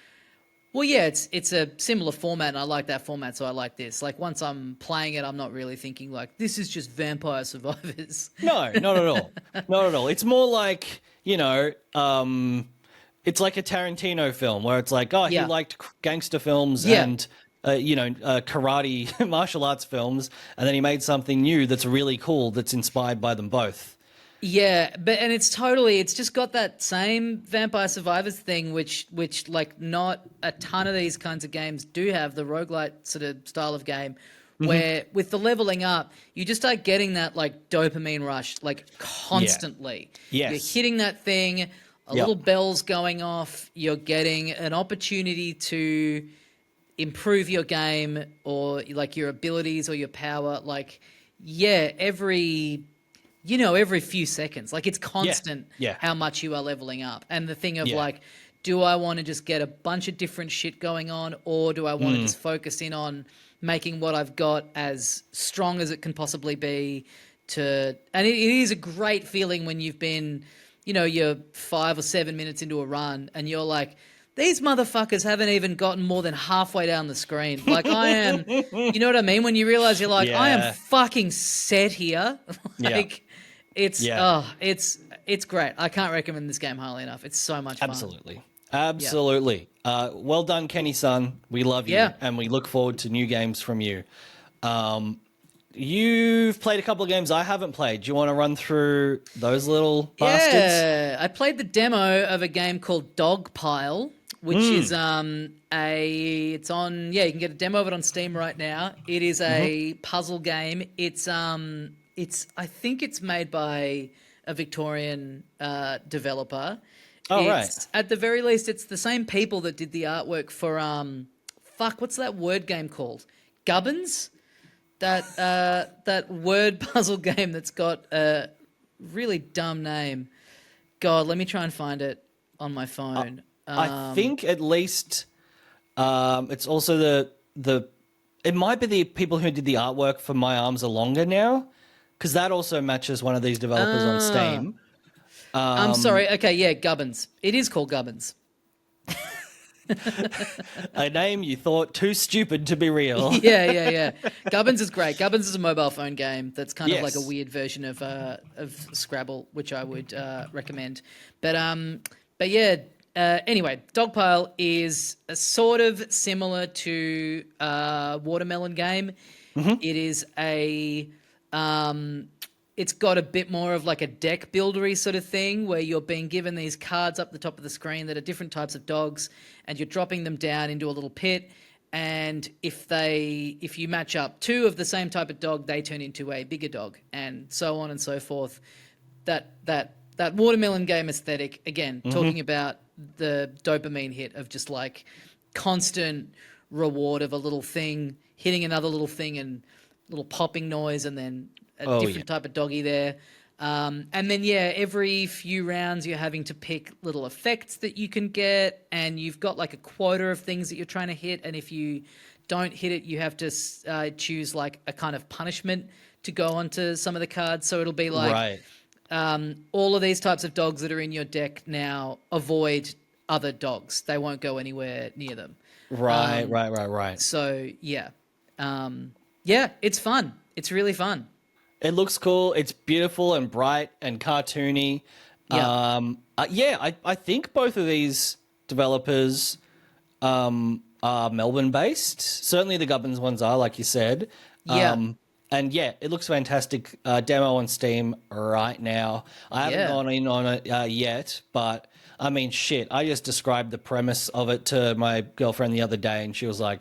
Speaker 1: well, yeah, it's a similar format, and I like that format, so I like this. Like, once I'm playing it, I'm not really thinking like, this is just Vampire Survivors.
Speaker 2: No, not at all. Not at all. It's more like, it's like a Tarantino film where it's like, he liked gangster films and karate martial arts films, and then he made something new that's really cool that's inspired by them both.
Speaker 1: Yeah, and it's just got that same Vampire Survivors thing, which like not a ton of these kinds of games do have, the roguelite sort of style of game, where with the leveling up, you just start getting that like dopamine rush like constantly.
Speaker 2: Yeah. Yes.
Speaker 1: You're hitting that thing, little bell's going off, you're getting an opportunity to improve your game or like your abilities or your power. Like, every few seconds, like it's constant how much you are leveling up. And the thing of like, do I want to just get a bunch of different shit going on, or do I want to just focus in on making what I've got as strong as it can possibly be and it is a great feeling when you've been, you're 5 or 7 minutes into a run and you're like, these motherfuckers haven't even gotten more than halfway down the screen. Like I am, you know what I mean? When you realize you're like, I am fucking set here. It's great. I can't recommend this game highly enough. It's so much fun.
Speaker 2: Absolutely. Well done, Kenny-san. We love you, and we look forward to new games from you. You've played a couple of games I haven't played. Do you want to run through those little bastards?
Speaker 1: Yeah, I played the demo of a game called Dogpile, which is it's on, you can get a demo of it on Steam right now. It is a puzzle game. It's I think it's made by a Victorian developer.
Speaker 2: Right.
Speaker 1: At the very least, it's the same people that did the artwork for what's that word game called? Gubbins? That word puzzle game that's got a really dumb name. God, let me try and find it on my phone.
Speaker 2: I think at least it's also it might be the people who did the artwork for My Arms Are Longer Now, because that also matches one of these developers on Steam.
Speaker 1: I'm sorry. Okay, yeah, Gubbins. It is called Gubbins.
Speaker 2: A name you thought too stupid to be real.
Speaker 1: Yeah. Gubbins is great. Gubbins is a mobile phone game that's kind of like a weird version of Scrabble, which I would recommend. But anyway, Dogpile is a sort of similar to Watermelon Game. It is it's got a bit more of like a deck buildery sort of thing where you're being given these cards up the top of the screen that are different types of dogs, and you're dropping them down into a little pit. And if you match up two of the same type of dog, they turn into a bigger dog, and so on and so forth. That Watermelon Game aesthetic, again, talking about the dopamine hit of just like constant reward of a little thing hitting another little thing and little popping noise, and then a different type of doggy there. And then, every few rounds you're having to pick little effects that you can get, and you've got like a quota of things that you're trying to hit. And if you don't hit it, you have to choose like a kind of punishment to go onto some of the cards. So it'll be like, all of these types of dogs that are in your deck now avoid other dogs. They won't go anywhere near them.
Speaker 2: Right.
Speaker 1: So yeah, yeah, it's fun. It's really fun.
Speaker 2: It looks cool. It's beautiful and bright and cartoony.
Speaker 1: Yeah.
Speaker 2: I think both of these developers are Melbourne based. Certainly the Gubbins ones are, like you said.
Speaker 1: Yeah.
Speaker 2: And yeah, it looks fantastic. Demo on Steam right now. I haven't gone in on it yet, but I mean, shit. I just described the premise of it to my girlfriend the other day, and she was like,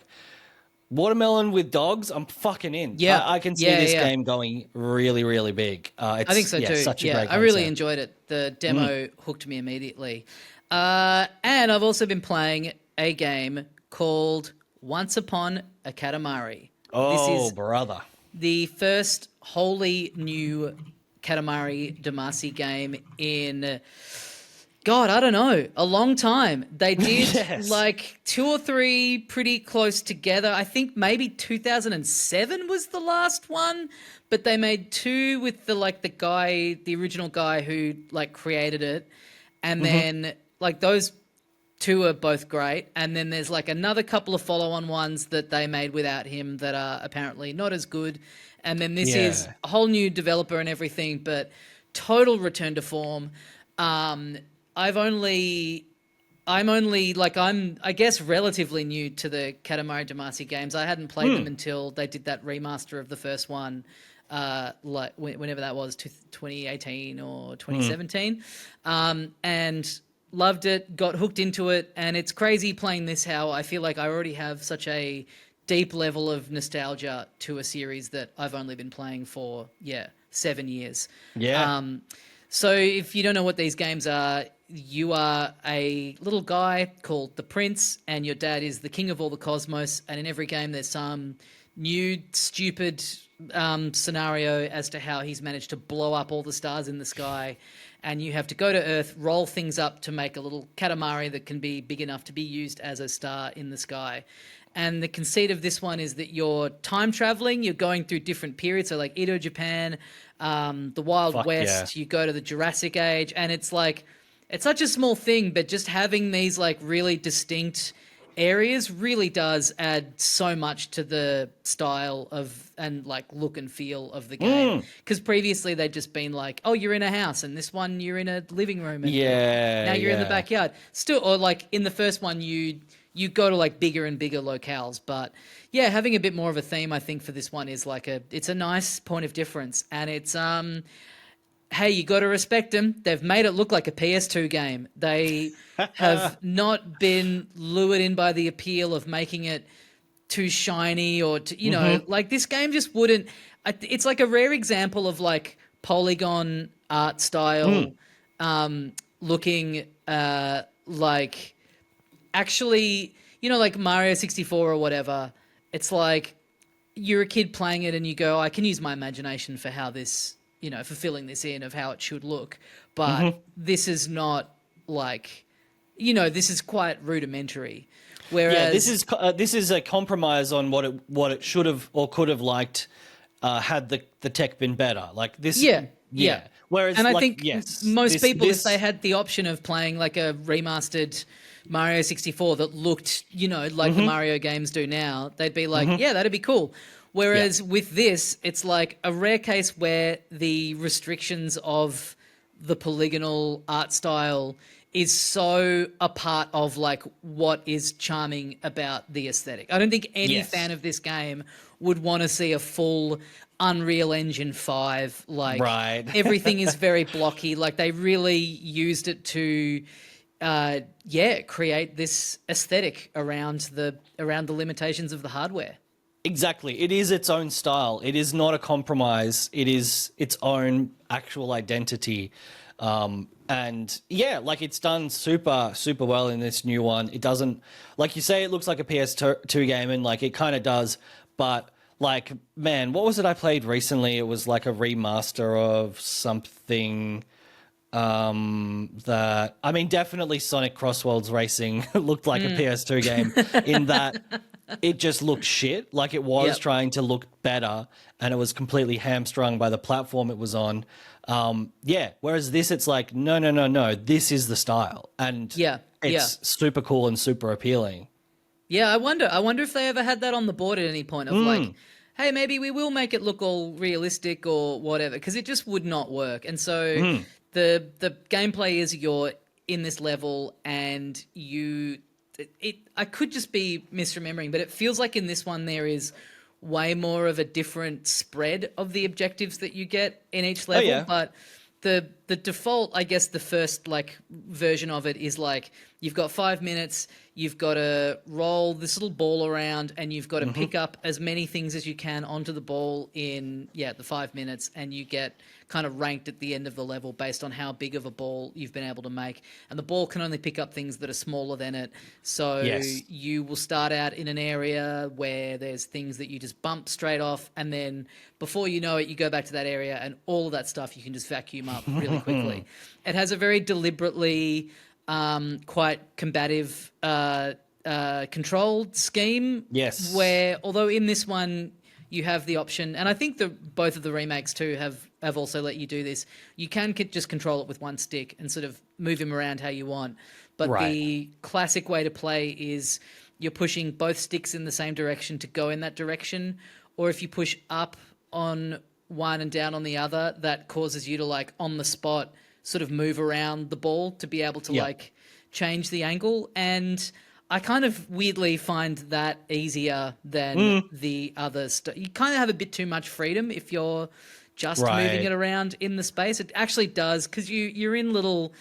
Speaker 2: "Watermelon with dogs? I'm fucking in."
Speaker 1: Yeah,
Speaker 2: I can see this game going really, really big.
Speaker 1: I think so too.
Speaker 2: Such a great concept.
Speaker 1: I really enjoyed it. The demo hooked me immediately. And I've also been playing a game called Once Upon a Katamari.
Speaker 2: Oh,
Speaker 1: this is
Speaker 2: brother.
Speaker 1: the first wholly new Katamari Damacy game in, God, I don't know, a long time. They did like 2 or 3 pretty close together. I think maybe 2007 was the last one, but they made 2 with the original guy who like created it. And then like those 2 are both great. And then there's like another couple of follow-on ones that they made without him that are apparently not as good. And then this is a whole new developer and everything, but total return to form. I'm I guess relatively new to the Katamari Damacy games. I hadn't played them until they did that remaster of the first one, like whenever that was, 2018 or 2017, and loved it, got hooked into it, and it's crazy playing this how I feel like I already have such a deep level of nostalgia to a series that I've only been playing for, 7 years.
Speaker 2: Yeah.
Speaker 1: So if you don't know what these games are, you are a little guy called the Prince, and your dad is the king of all the cosmos, and in every game there's some new, stupid scenario as to how he's managed to blow up all the stars in the sky, and you have to go to Earth, roll things up to make a little Katamari that can be big enough to be used as a star in the sky. And the conceit of this one is that you're time traveling, you're going through different periods, so like Edo Japan, the Wild West, you go to the Jurassic Age, and it's like, it's such a small thing, but just having these like really distinct areas really does add so much to the style of and like look and feel of the game. Because previously they'd just been like, oh, you're in a house, and this one you're in a living room, and now you're in the backyard. Still, or like in the first one you go to like bigger and bigger locales, but yeah, having a bit more of a theme, I think, for this one is like it's a nice point of difference, and it's hey, you got to respect them. They've made it look like a PS2 game. They have not been lured in by the appeal of making it too shiny or you know, like this game just wouldn't. It's like a rare example of like polygon art style, looking like actually, you know, like Mario 64 or whatever. It's like you're a kid playing it and you go, I can use my imagination for how this, you know, for filling this in of how it should look. But this is not like, you know, this is quite rudimentary. Whereas
Speaker 2: this is a compromise on what it should have or could have liked had the tech been better. Like this, yeah. Whereas,
Speaker 1: and I
Speaker 2: like,
Speaker 1: think most people, if they had the option of playing like a remastered Mario 64 that looked, you know, like the Mario games do now, they'd be like, yeah, that'd be cool. Whereas with this, it's like a rare case where the restrictions of the polygonal art style is so a part of like what is charming about the aesthetic. I don't think any fan of this game would want to see a full Unreal Engine 5. Like everything is very blocky. Like they really used it to create this aesthetic around the limitations of the hardware.
Speaker 2: Exactly. It is its own style. It is not a compromise. It is its own actual identity. And yeah, like it's done super, super well in this new one. It doesn't, like you say, it looks like a PS2 game, and like it kind of does. But like, man, what was it I played recently? It was like a remaster of something definitely Sonic Crossworlds Racing looked like a PS2 game in that it just looked shit. Like it was
Speaker 1: Yep.
Speaker 2: trying to look better, and it was completely hamstrung by the platform it was on. Yeah. Whereas this, it's like, no, no, no, no. This is the style, and
Speaker 1: Yeah. Yeah.
Speaker 2: it's super cool and super appealing.
Speaker 1: Yeah, I wonder. I wonder if they ever had that on the board at any point of like, hey, maybe we will make it look all realistic or whatever, because it just would not work. And so the gameplay is you're in this level and I could just be misremembering, but it feels like in this one there is way more of a different spread of the objectives that you get in each level.
Speaker 2: Yeah.
Speaker 1: But the default, I guess the first like version of it is like you've got 5 minutes, you've got to roll this little ball around, and you've got to pick up as many things as you can onto the ball in the 5 minutes, and you get kind of ranked at the end of the level based on how big of a ball you've been able to make. And the ball can only pick up things that are smaller than it. So you will start out in an area where there's things that you just bump straight off, and then before you know it, you go back to that area, and all of that stuff you can just vacuum up really quickly. It has a very deliberately quite combative controlled scheme.
Speaker 2: Yes.
Speaker 1: Where, although in this one you have the option, and I think both of the remakes too have also let you do this. You can just control it with one stick and sort of move him around how you want. But the classic way to play is you're pushing both sticks in the same direction to go in that direction, or if you push up on one and down on the other, that causes you to like on the spot sort of move around the ball to be able to like change the angle. And I kind of weirdly find that easier than the other stuff. You kind of have a bit too much freedom if you're just moving it around in the space. It actually does, because you're in little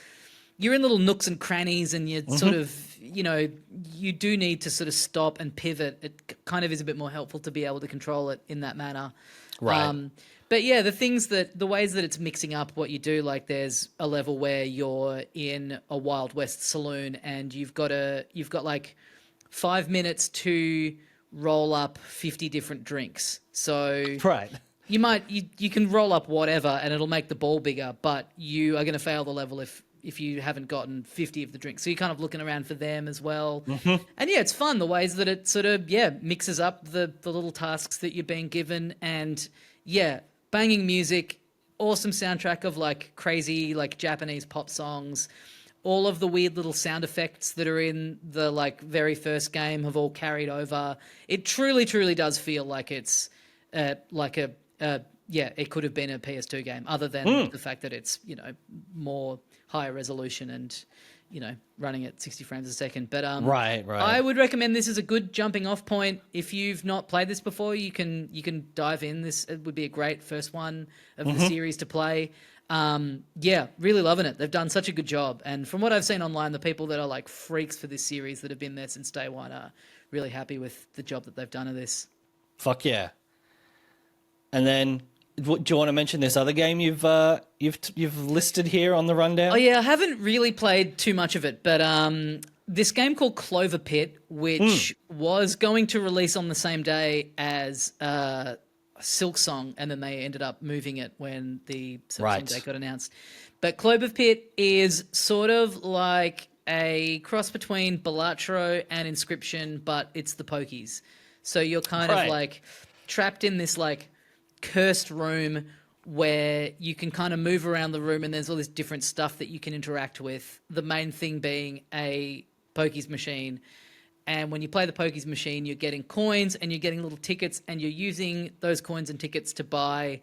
Speaker 1: nooks and crannies, and you're sort of, you do need to sort of stop and pivot. It kind of is a bit more helpful to be able to control it in that manner.
Speaker 2: Right.
Speaker 1: But yeah, the ways that it's mixing up what you do, like there's a level where you're in a Wild West saloon and you've got like 5 minutes to roll up 50 different drinks. So you can roll up whatever and it'll make the ball bigger, but you are going to fail the level if you haven't gotten 50 of the drinks. So you're kind of looking around for them as well. And yeah, it's fun the ways that it sort of, mixes up the little tasks that you're being given. And banging music, awesome soundtrack of like crazy like Japanese pop songs. All of the weird little sound effects that are in the like very first game have all carried over. It truly, truly does feel like it's like it could have been a PS2 game, other than the fact that it's, more higher resolution and, running at 60 frames a second. But
Speaker 2: right.
Speaker 1: I would recommend this as a good jumping off point. If you've not played this before, you can dive in. This it would be a great first one of the series to play. Really loving it. They've done such a good job. And from what I've seen online, the people that are like freaks for this series that have been there since day one are really happy with the job that they've done of this.
Speaker 2: Fuck yeah. And then, do you want to mention this other game you've listed here on the rundown?
Speaker 1: Oh yeah, I haven't really played too much of it, but this game called Cloverpit, which was going to release on the same day as Silk Song, and then they ended up moving it when the Silk Song date got announced. But Cloverpit is sort of like a cross between Balatro and Inscription, but it's the Pokies. So you're kind of like trapped in this like cursed room where you can kind of move around the room, and there's all this different stuff that you can interact with. The main thing being a Pokies machine. And when you play the Pokies machine, you're getting coins and you're getting little tickets, and you're using those coins and tickets to buy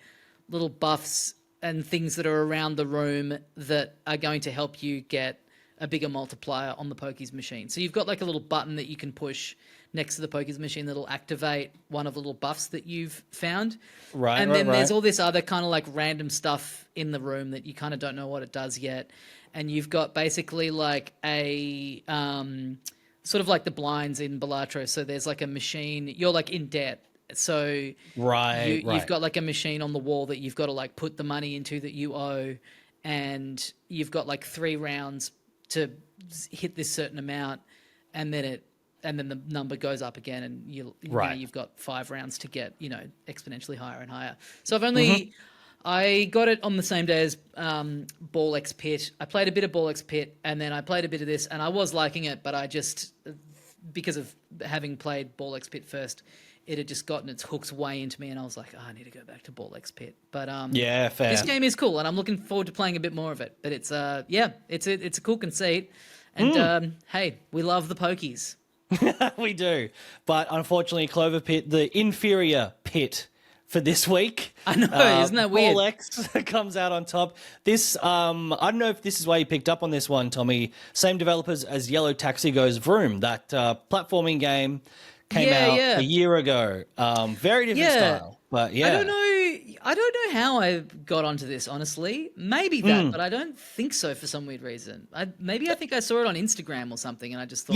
Speaker 1: little buffs and things that are around the room that are going to help you get a bigger multiplier on the Pokies machine. So you've got like a little button that you can push next to the Pokies machine that'll activate one of the little buffs that you've found. And then there's all this other kind of like random stuff in the room that you kind of don't know what it does yet. And you've got basically like a sort of like the blinds in Balatro. So there's like a machine, you're like in debt. So you've got like a machine on the wall that you've got to like put the money into that you owe, and you've got like 3 rounds to hit this certain amount, and then the number goes up again, and you've got 5 rounds to get exponentially higher and higher. So I got it on the same day as Ball X Pit. I played a bit of Ball X Pit, and then I played a bit of this, and I was liking it, but because of having played Ball X Pit first, it had just gotten its hooks way into me, and I was like, I need to go back to Ball X Pit. But
Speaker 2: yeah, fair.
Speaker 1: this game is cool, and I'm looking forward to playing a bit more of it. But it's it's a cool conceit, and hey, we love the pokies.
Speaker 2: We do. But unfortunately, Cloverpit, the inferior pit for this week.
Speaker 1: I know, isn't that weird?
Speaker 2: Ball X comes out on top. This, I don't know if this is why you picked up on this one, Tommy. Same developers as Yellow Taxi Goes Vroom, that platforming game came out a year ago. Very different style. But yeah.
Speaker 1: I don't know how I got onto this, honestly. Maybe that, but I don't think so for some weird reason. I think I saw it on Instagram or something, and I just thought,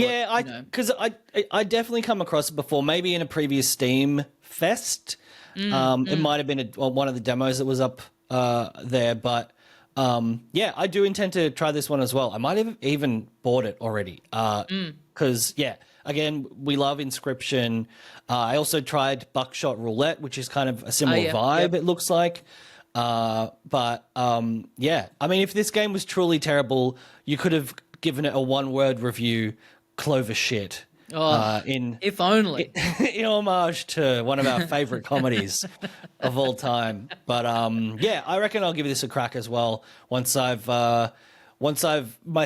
Speaker 2: because I definitely come across it before, maybe in a previous Steam Fest. It might have been one of the demos that was up there, but I do intend to try this one as well. I might have even bought it already because again, we love Inscription. I also tried Buckshot Roulette, which is kind of a similar vibe. It looks like. I mean, if this game was truly terrible, you could have given it a one-word review: Clover shit.
Speaker 1: If only.
Speaker 2: In homage to one of our favorite comedies of all time. But I reckon I'll give this a crack as well once my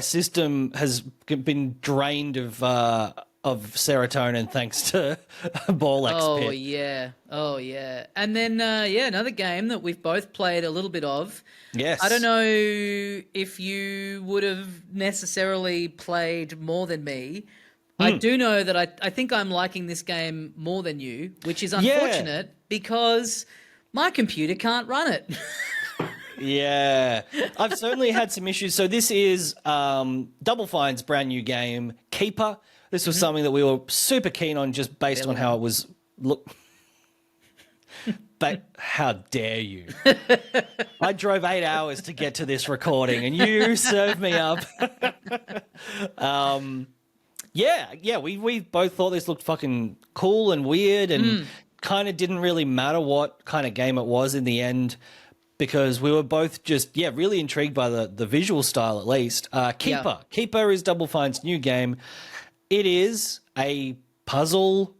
Speaker 2: system has been drained of serotonin thanks to Ball X Pit.
Speaker 1: Oh yeah. And then another game that we've both played a little bit of.
Speaker 2: Yes.
Speaker 1: I don't know if you would have necessarily played more than me. I do know that I think I'm liking this game more than you, which is unfortunate because my computer can't run it.
Speaker 2: Yeah, I've certainly had some issues. So this is Double Fine's brand new game, Keeper. This was something that we were super keen on just based on how it was look. But how dare you? I drove 8 hours to get to this recording and you served me up. We both thought this looked fucking cool and weird and kind of didn't really matter what kind of game it was in the end because we were both just, really intrigued by the visual style at least. Keeper. Keeper is Double Fine's new game. It is a puzzle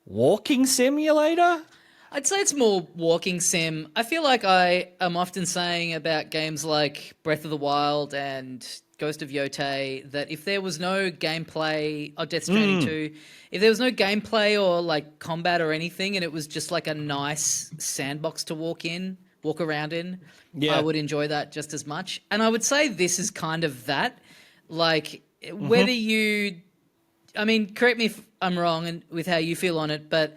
Speaker 2: walking simulator.
Speaker 1: I'd say it's more walking sim. I feel like I am often saying about games like Breath of the Wild and Ghost of Yotei that if there was no gameplay, or Death Stranding 2, if there was no gameplay or like combat or anything and it was just like a nice sandbox to walk around in, I would enjoy that just as much. And I would say this is kind of that. Like whether correct me if I'm wrong and with how you feel on it, but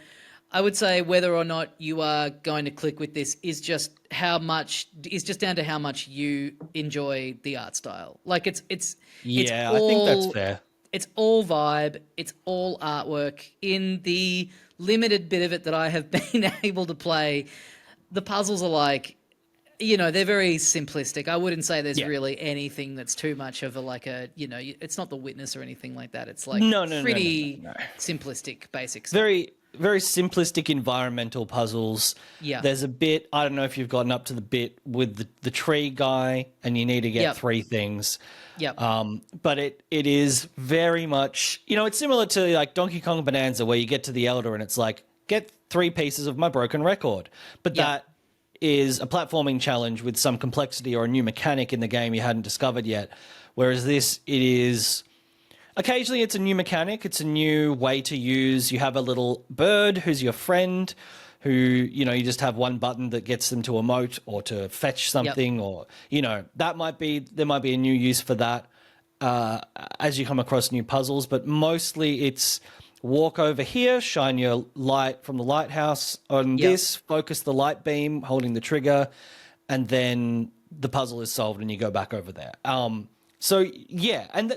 Speaker 1: I would say whether or not you are going to click with this is just down to how much you enjoy the art style. Like it's
Speaker 2: I think that's fair.
Speaker 1: It's all vibe. It's all artwork. In the limited bit of it that I have been able to play, the puzzles are like, they're very simplistic. I wouldn't say there's really anything that's too much of it's not The Witness or anything like that. It's like pretty simplistic, basic stuff.
Speaker 2: Very simplistic environmental puzzles. Yeah. There's a bit, I don't know if you've gotten up to the bit with the tree guy and you need to get 3 things.
Speaker 1: Yep.
Speaker 2: But it is very much, it's similar to like Donkey Kong Bonanza where you get to the Elder and it's like, get 3 pieces of my broken record. But that is a platforming challenge with some complexity or a new mechanic in the game you hadn't discovered yet. Whereas this, it is... Occasionally it's a new mechanic, it's a new way to use. You have a little bird who's your friend who, you just have one button that gets them to emote or to fetch something or, there might be a new use for that as you come across new puzzles. But mostly it's walk over here, shine your light from the lighthouse on this, focus the light beam, holding the trigger, and then the puzzle is solved and you go back over there. And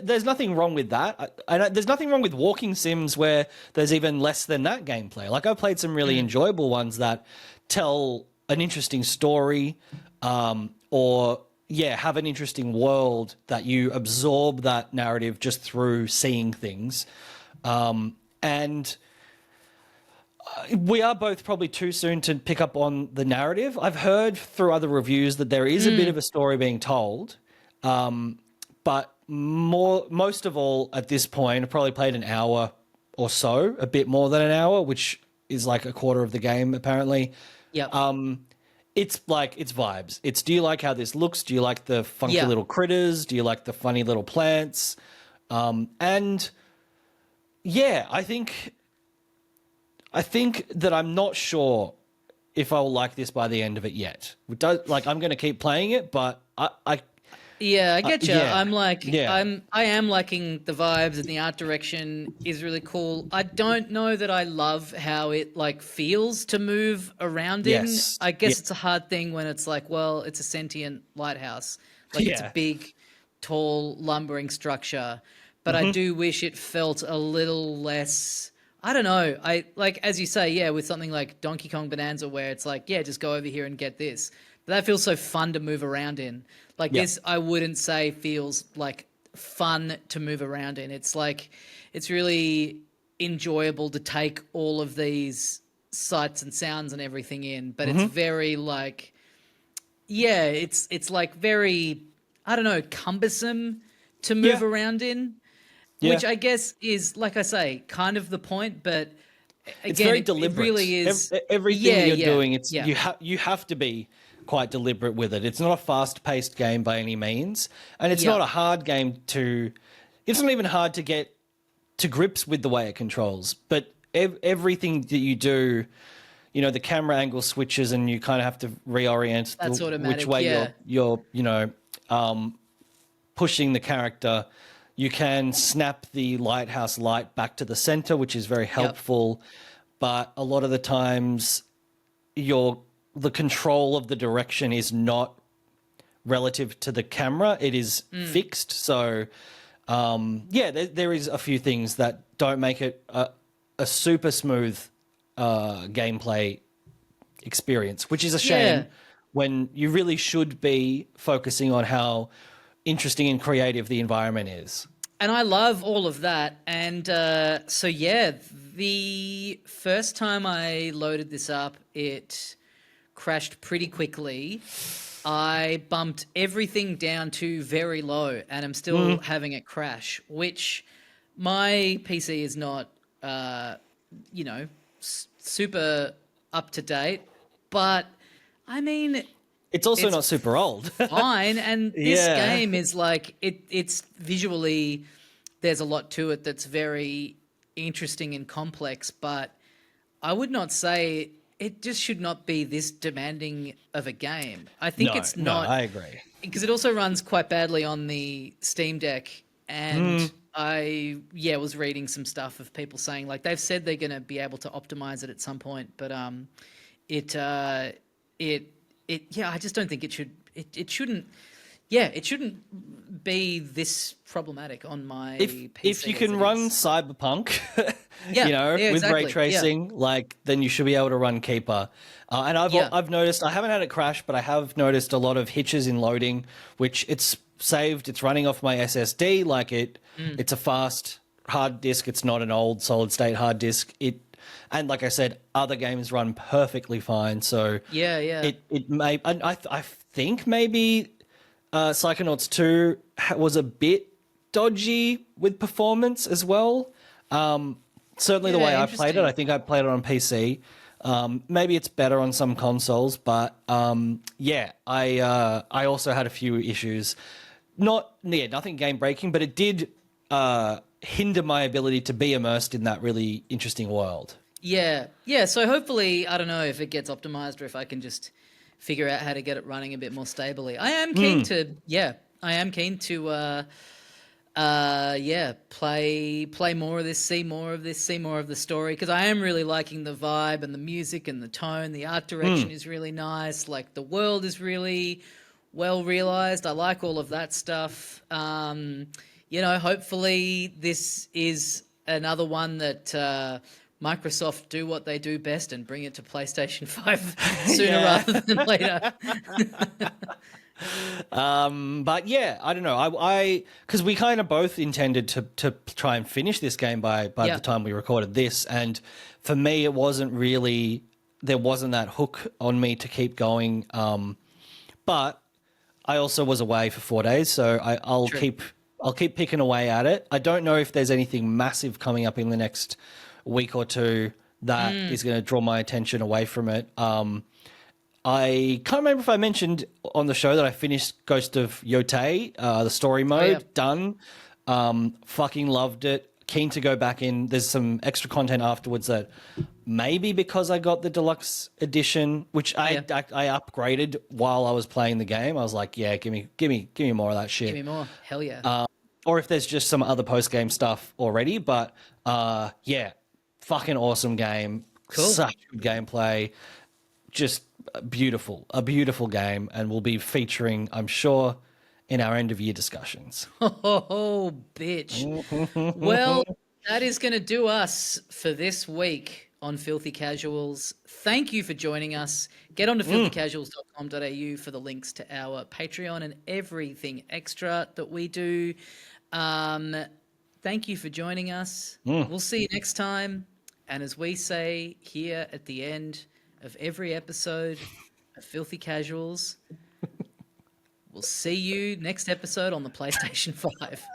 Speaker 2: there's nothing wrong with that. There's nothing wrong with walking sims where there's even less than that gameplay. Like I've played some really enjoyable ones that tell an interesting story, or have an interesting world that you absorb that narrative just through seeing things. And we are both probably too soon to pick up on the narrative. I've heard through other reviews that there is a bit of a story being told. but most of all at this point, I've probably played an hour or so, a bit more than an hour, which is like a quarter of the game apparently.
Speaker 1: Yep.
Speaker 2: It's like, it's vibes. It's, do you like how this looks? Do you like the funky
Speaker 1: Yeah.
Speaker 2: little critters? Do you like the funny little plants? And yeah, I think that I'm not sure if I will like this by the end of it yet. I'm going to keep playing it, but
Speaker 1: Yeah, I get you.
Speaker 2: yeah.
Speaker 1: I'm like,
Speaker 2: Yeah.
Speaker 1: I am liking the vibes, and the art direction is really cool. I don't know that I love how it like feels to move around in.
Speaker 2: Yes.
Speaker 1: I guess
Speaker 2: Yeah.
Speaker 1: it's a hard thing when it's like, well, it's a sentient lighthouse. Like it's a
Speaker 2: Yeah.
Speaker 1: big, tall, lumbering structure. But
Speaker 2: Mm-hmm.
Speaker 1: I do wish it felt a little less. I don't know. I like, as you say, yeah, with something like Donkey Kong Bonanza, where it's like, yeah, just go over here and get this. But that feels so fun to move around in. Like
Speaker 2: Yeah.
Speaker 1: this, I wouldn't say feels like fun to move around in. It's like, it's really enjoyable to take all of these sights and sounds and everything in, but it's very like, yeah, it's like very, I don't know, cumbersome to move
Speaker 2: Yeah.
Speaker 1: around in,
Speaker 2: Yeah.
Speaker 1: which I guess is, like I say, kind of the point, but again,
Speaker 2: It's very
Speaker 1: it
Speaker 2: deliberate.
Speaker 1: really is.
Speaker 2: Everything
Speaker 1: Yeah,
Speaker 2: you're
Speaker 1: yeah,
Speaker 2: doing, it's
Speaker 1: yeah.
Speaker 2: you have to be quite deliberate with it. It's not a fast-paced game by any means, and it's
Speaker 1: Yeah.
Speaker 2: not a hard game to. It's not even hard to get to grips with the way it controls. But everything that you do, you know, the camera angle switches, and you kind of have to reorient
Speaker 1: That's automatic,
Speaker 2: which way
Speaker 1: yeah.
Speaker 2: you're pushing the character. You can snap the lighthouse light back to the center, which is very helpful. But a lot of the times, the control of the direction is not relative to the camera. It is fixed. So, there is a few things that don't make it a super smooth gameplay experience, which is a shame
Speaker 1: Yeah.
Speaker 2: when you really should be focusing on how interesting and creative the environment is.
Speaker 1: And I love all of that. And so, yeah, the first time I loaded this up, it crashed pretty quickly. I bumped everything down to very low, and I'm still having it crash, which my PC is not, super up to date. But I mean,
Speaker 2: It's also
Speaker 1: It's
Speaker 2: not super old.
Speaker 1: fine. And this
Speaker 2: Yeah.
Speaker 1: game is like it's visually, there's a lot to it that's very interesting and complex, but I would not say it just should not be this demanding of a game. I think it's not.
Speaker 2: I agree.
Speaker 1: Because it also runs quite badly on the Steam Deck, and I was reading some stuff of people saying like they've said they're going to be able to optimize it at some point, but I just don't think it should. It shouldn't. Yeah, it shouldn't be this problematic on my PC.
Speaker 2: If you
Speaker 1: as
Speaker 2: can
Speaker 1: it
Speaker 2: run
Speaker 1: is.
Speaker 2: Cyberpunk,
Speaker 1: Yeah,
Speaker 2: with ray
Speaker 1: exactly,
Speaker 2: tracing, like then you should be able to run Keeper. And I've noticed, I haven't had it crash, but I have noticed a lot of hitches in loading, which it's saved. It's running off my SSD, like it's a fast hard disk. It's not an old solid state hard disk. And like I said, other games run perfectly fine. So
Speaker 1: Yeah.
Speaker 2: it may. And I think maybe Psychonauts 2 was a bit dodgy with performance as well. Certainly the way I played it,
Speaker 1: interesting.
Speaker 2: I think I played it on PC. Maybe it's better on some consoles, but I also had a few issues. Nothing game breaking, but it did hinder my ability to be immersed in that really interesting world.
Speaker 1: Yeah. So hopefully, I don't know if it gets optimized or if I can just figure out how to get it running a bit more stably. I am keen to. Play more of this, see more of the story, because I am really liking the vibe and the music and the tone. The art direction is really nice. Like the world is really well realized. I like all of that stuff. Hopefully this is another one that Microsoft do what they do best and bring it to PlayStation 5 sooner rather than later.
Speaker 2: But yeah, I don't know. I because we kind of both intended to try and finish this game by
Speaker 1: Yeah.
Speaker 2: the time we recorded this, and for me, it wasn't really, there wasn't that hook on me to keep going. But I also was away for 4 days, so I'll
Speaker 1: True.
Speaker 2: keep picking away at it. I don't know if there's anything massive coming up in the next week or two that is going to draw my attention away from it. I can't remember if I mentioned on the show that I finished Ghost of Yotei, the story mode, done. Fucking loved it. Keen to go back in. There's some extra content afterwards that maybe because I got the deluxe edition, which I upgraded while I was playing the game. I was like, yeah, give me more of that shit.
Speaker 1: Give me more. Hell yeah.
Speaker 2: Or if there's just some other post game stuff already, but yeah, fucking awesome game.
Speaker 1: Cool.
Speaker 2: Such good gameplay. Just a beautiful game, and we'll be featuring, I'm sure, in our end of year discussions.
Speaker 1: Oh, bitch. Well, that is going to do us for this week on Filthy Casuals. Thank you for joining us. Get on to filthycasuals.com.au for the links to our Patreon and everything extra that we do. Thank you for joining us. We'll see you next time. And as we say here at the end of every episode of Filthy Casuals, we'll see you next episode on the PlayStation 5.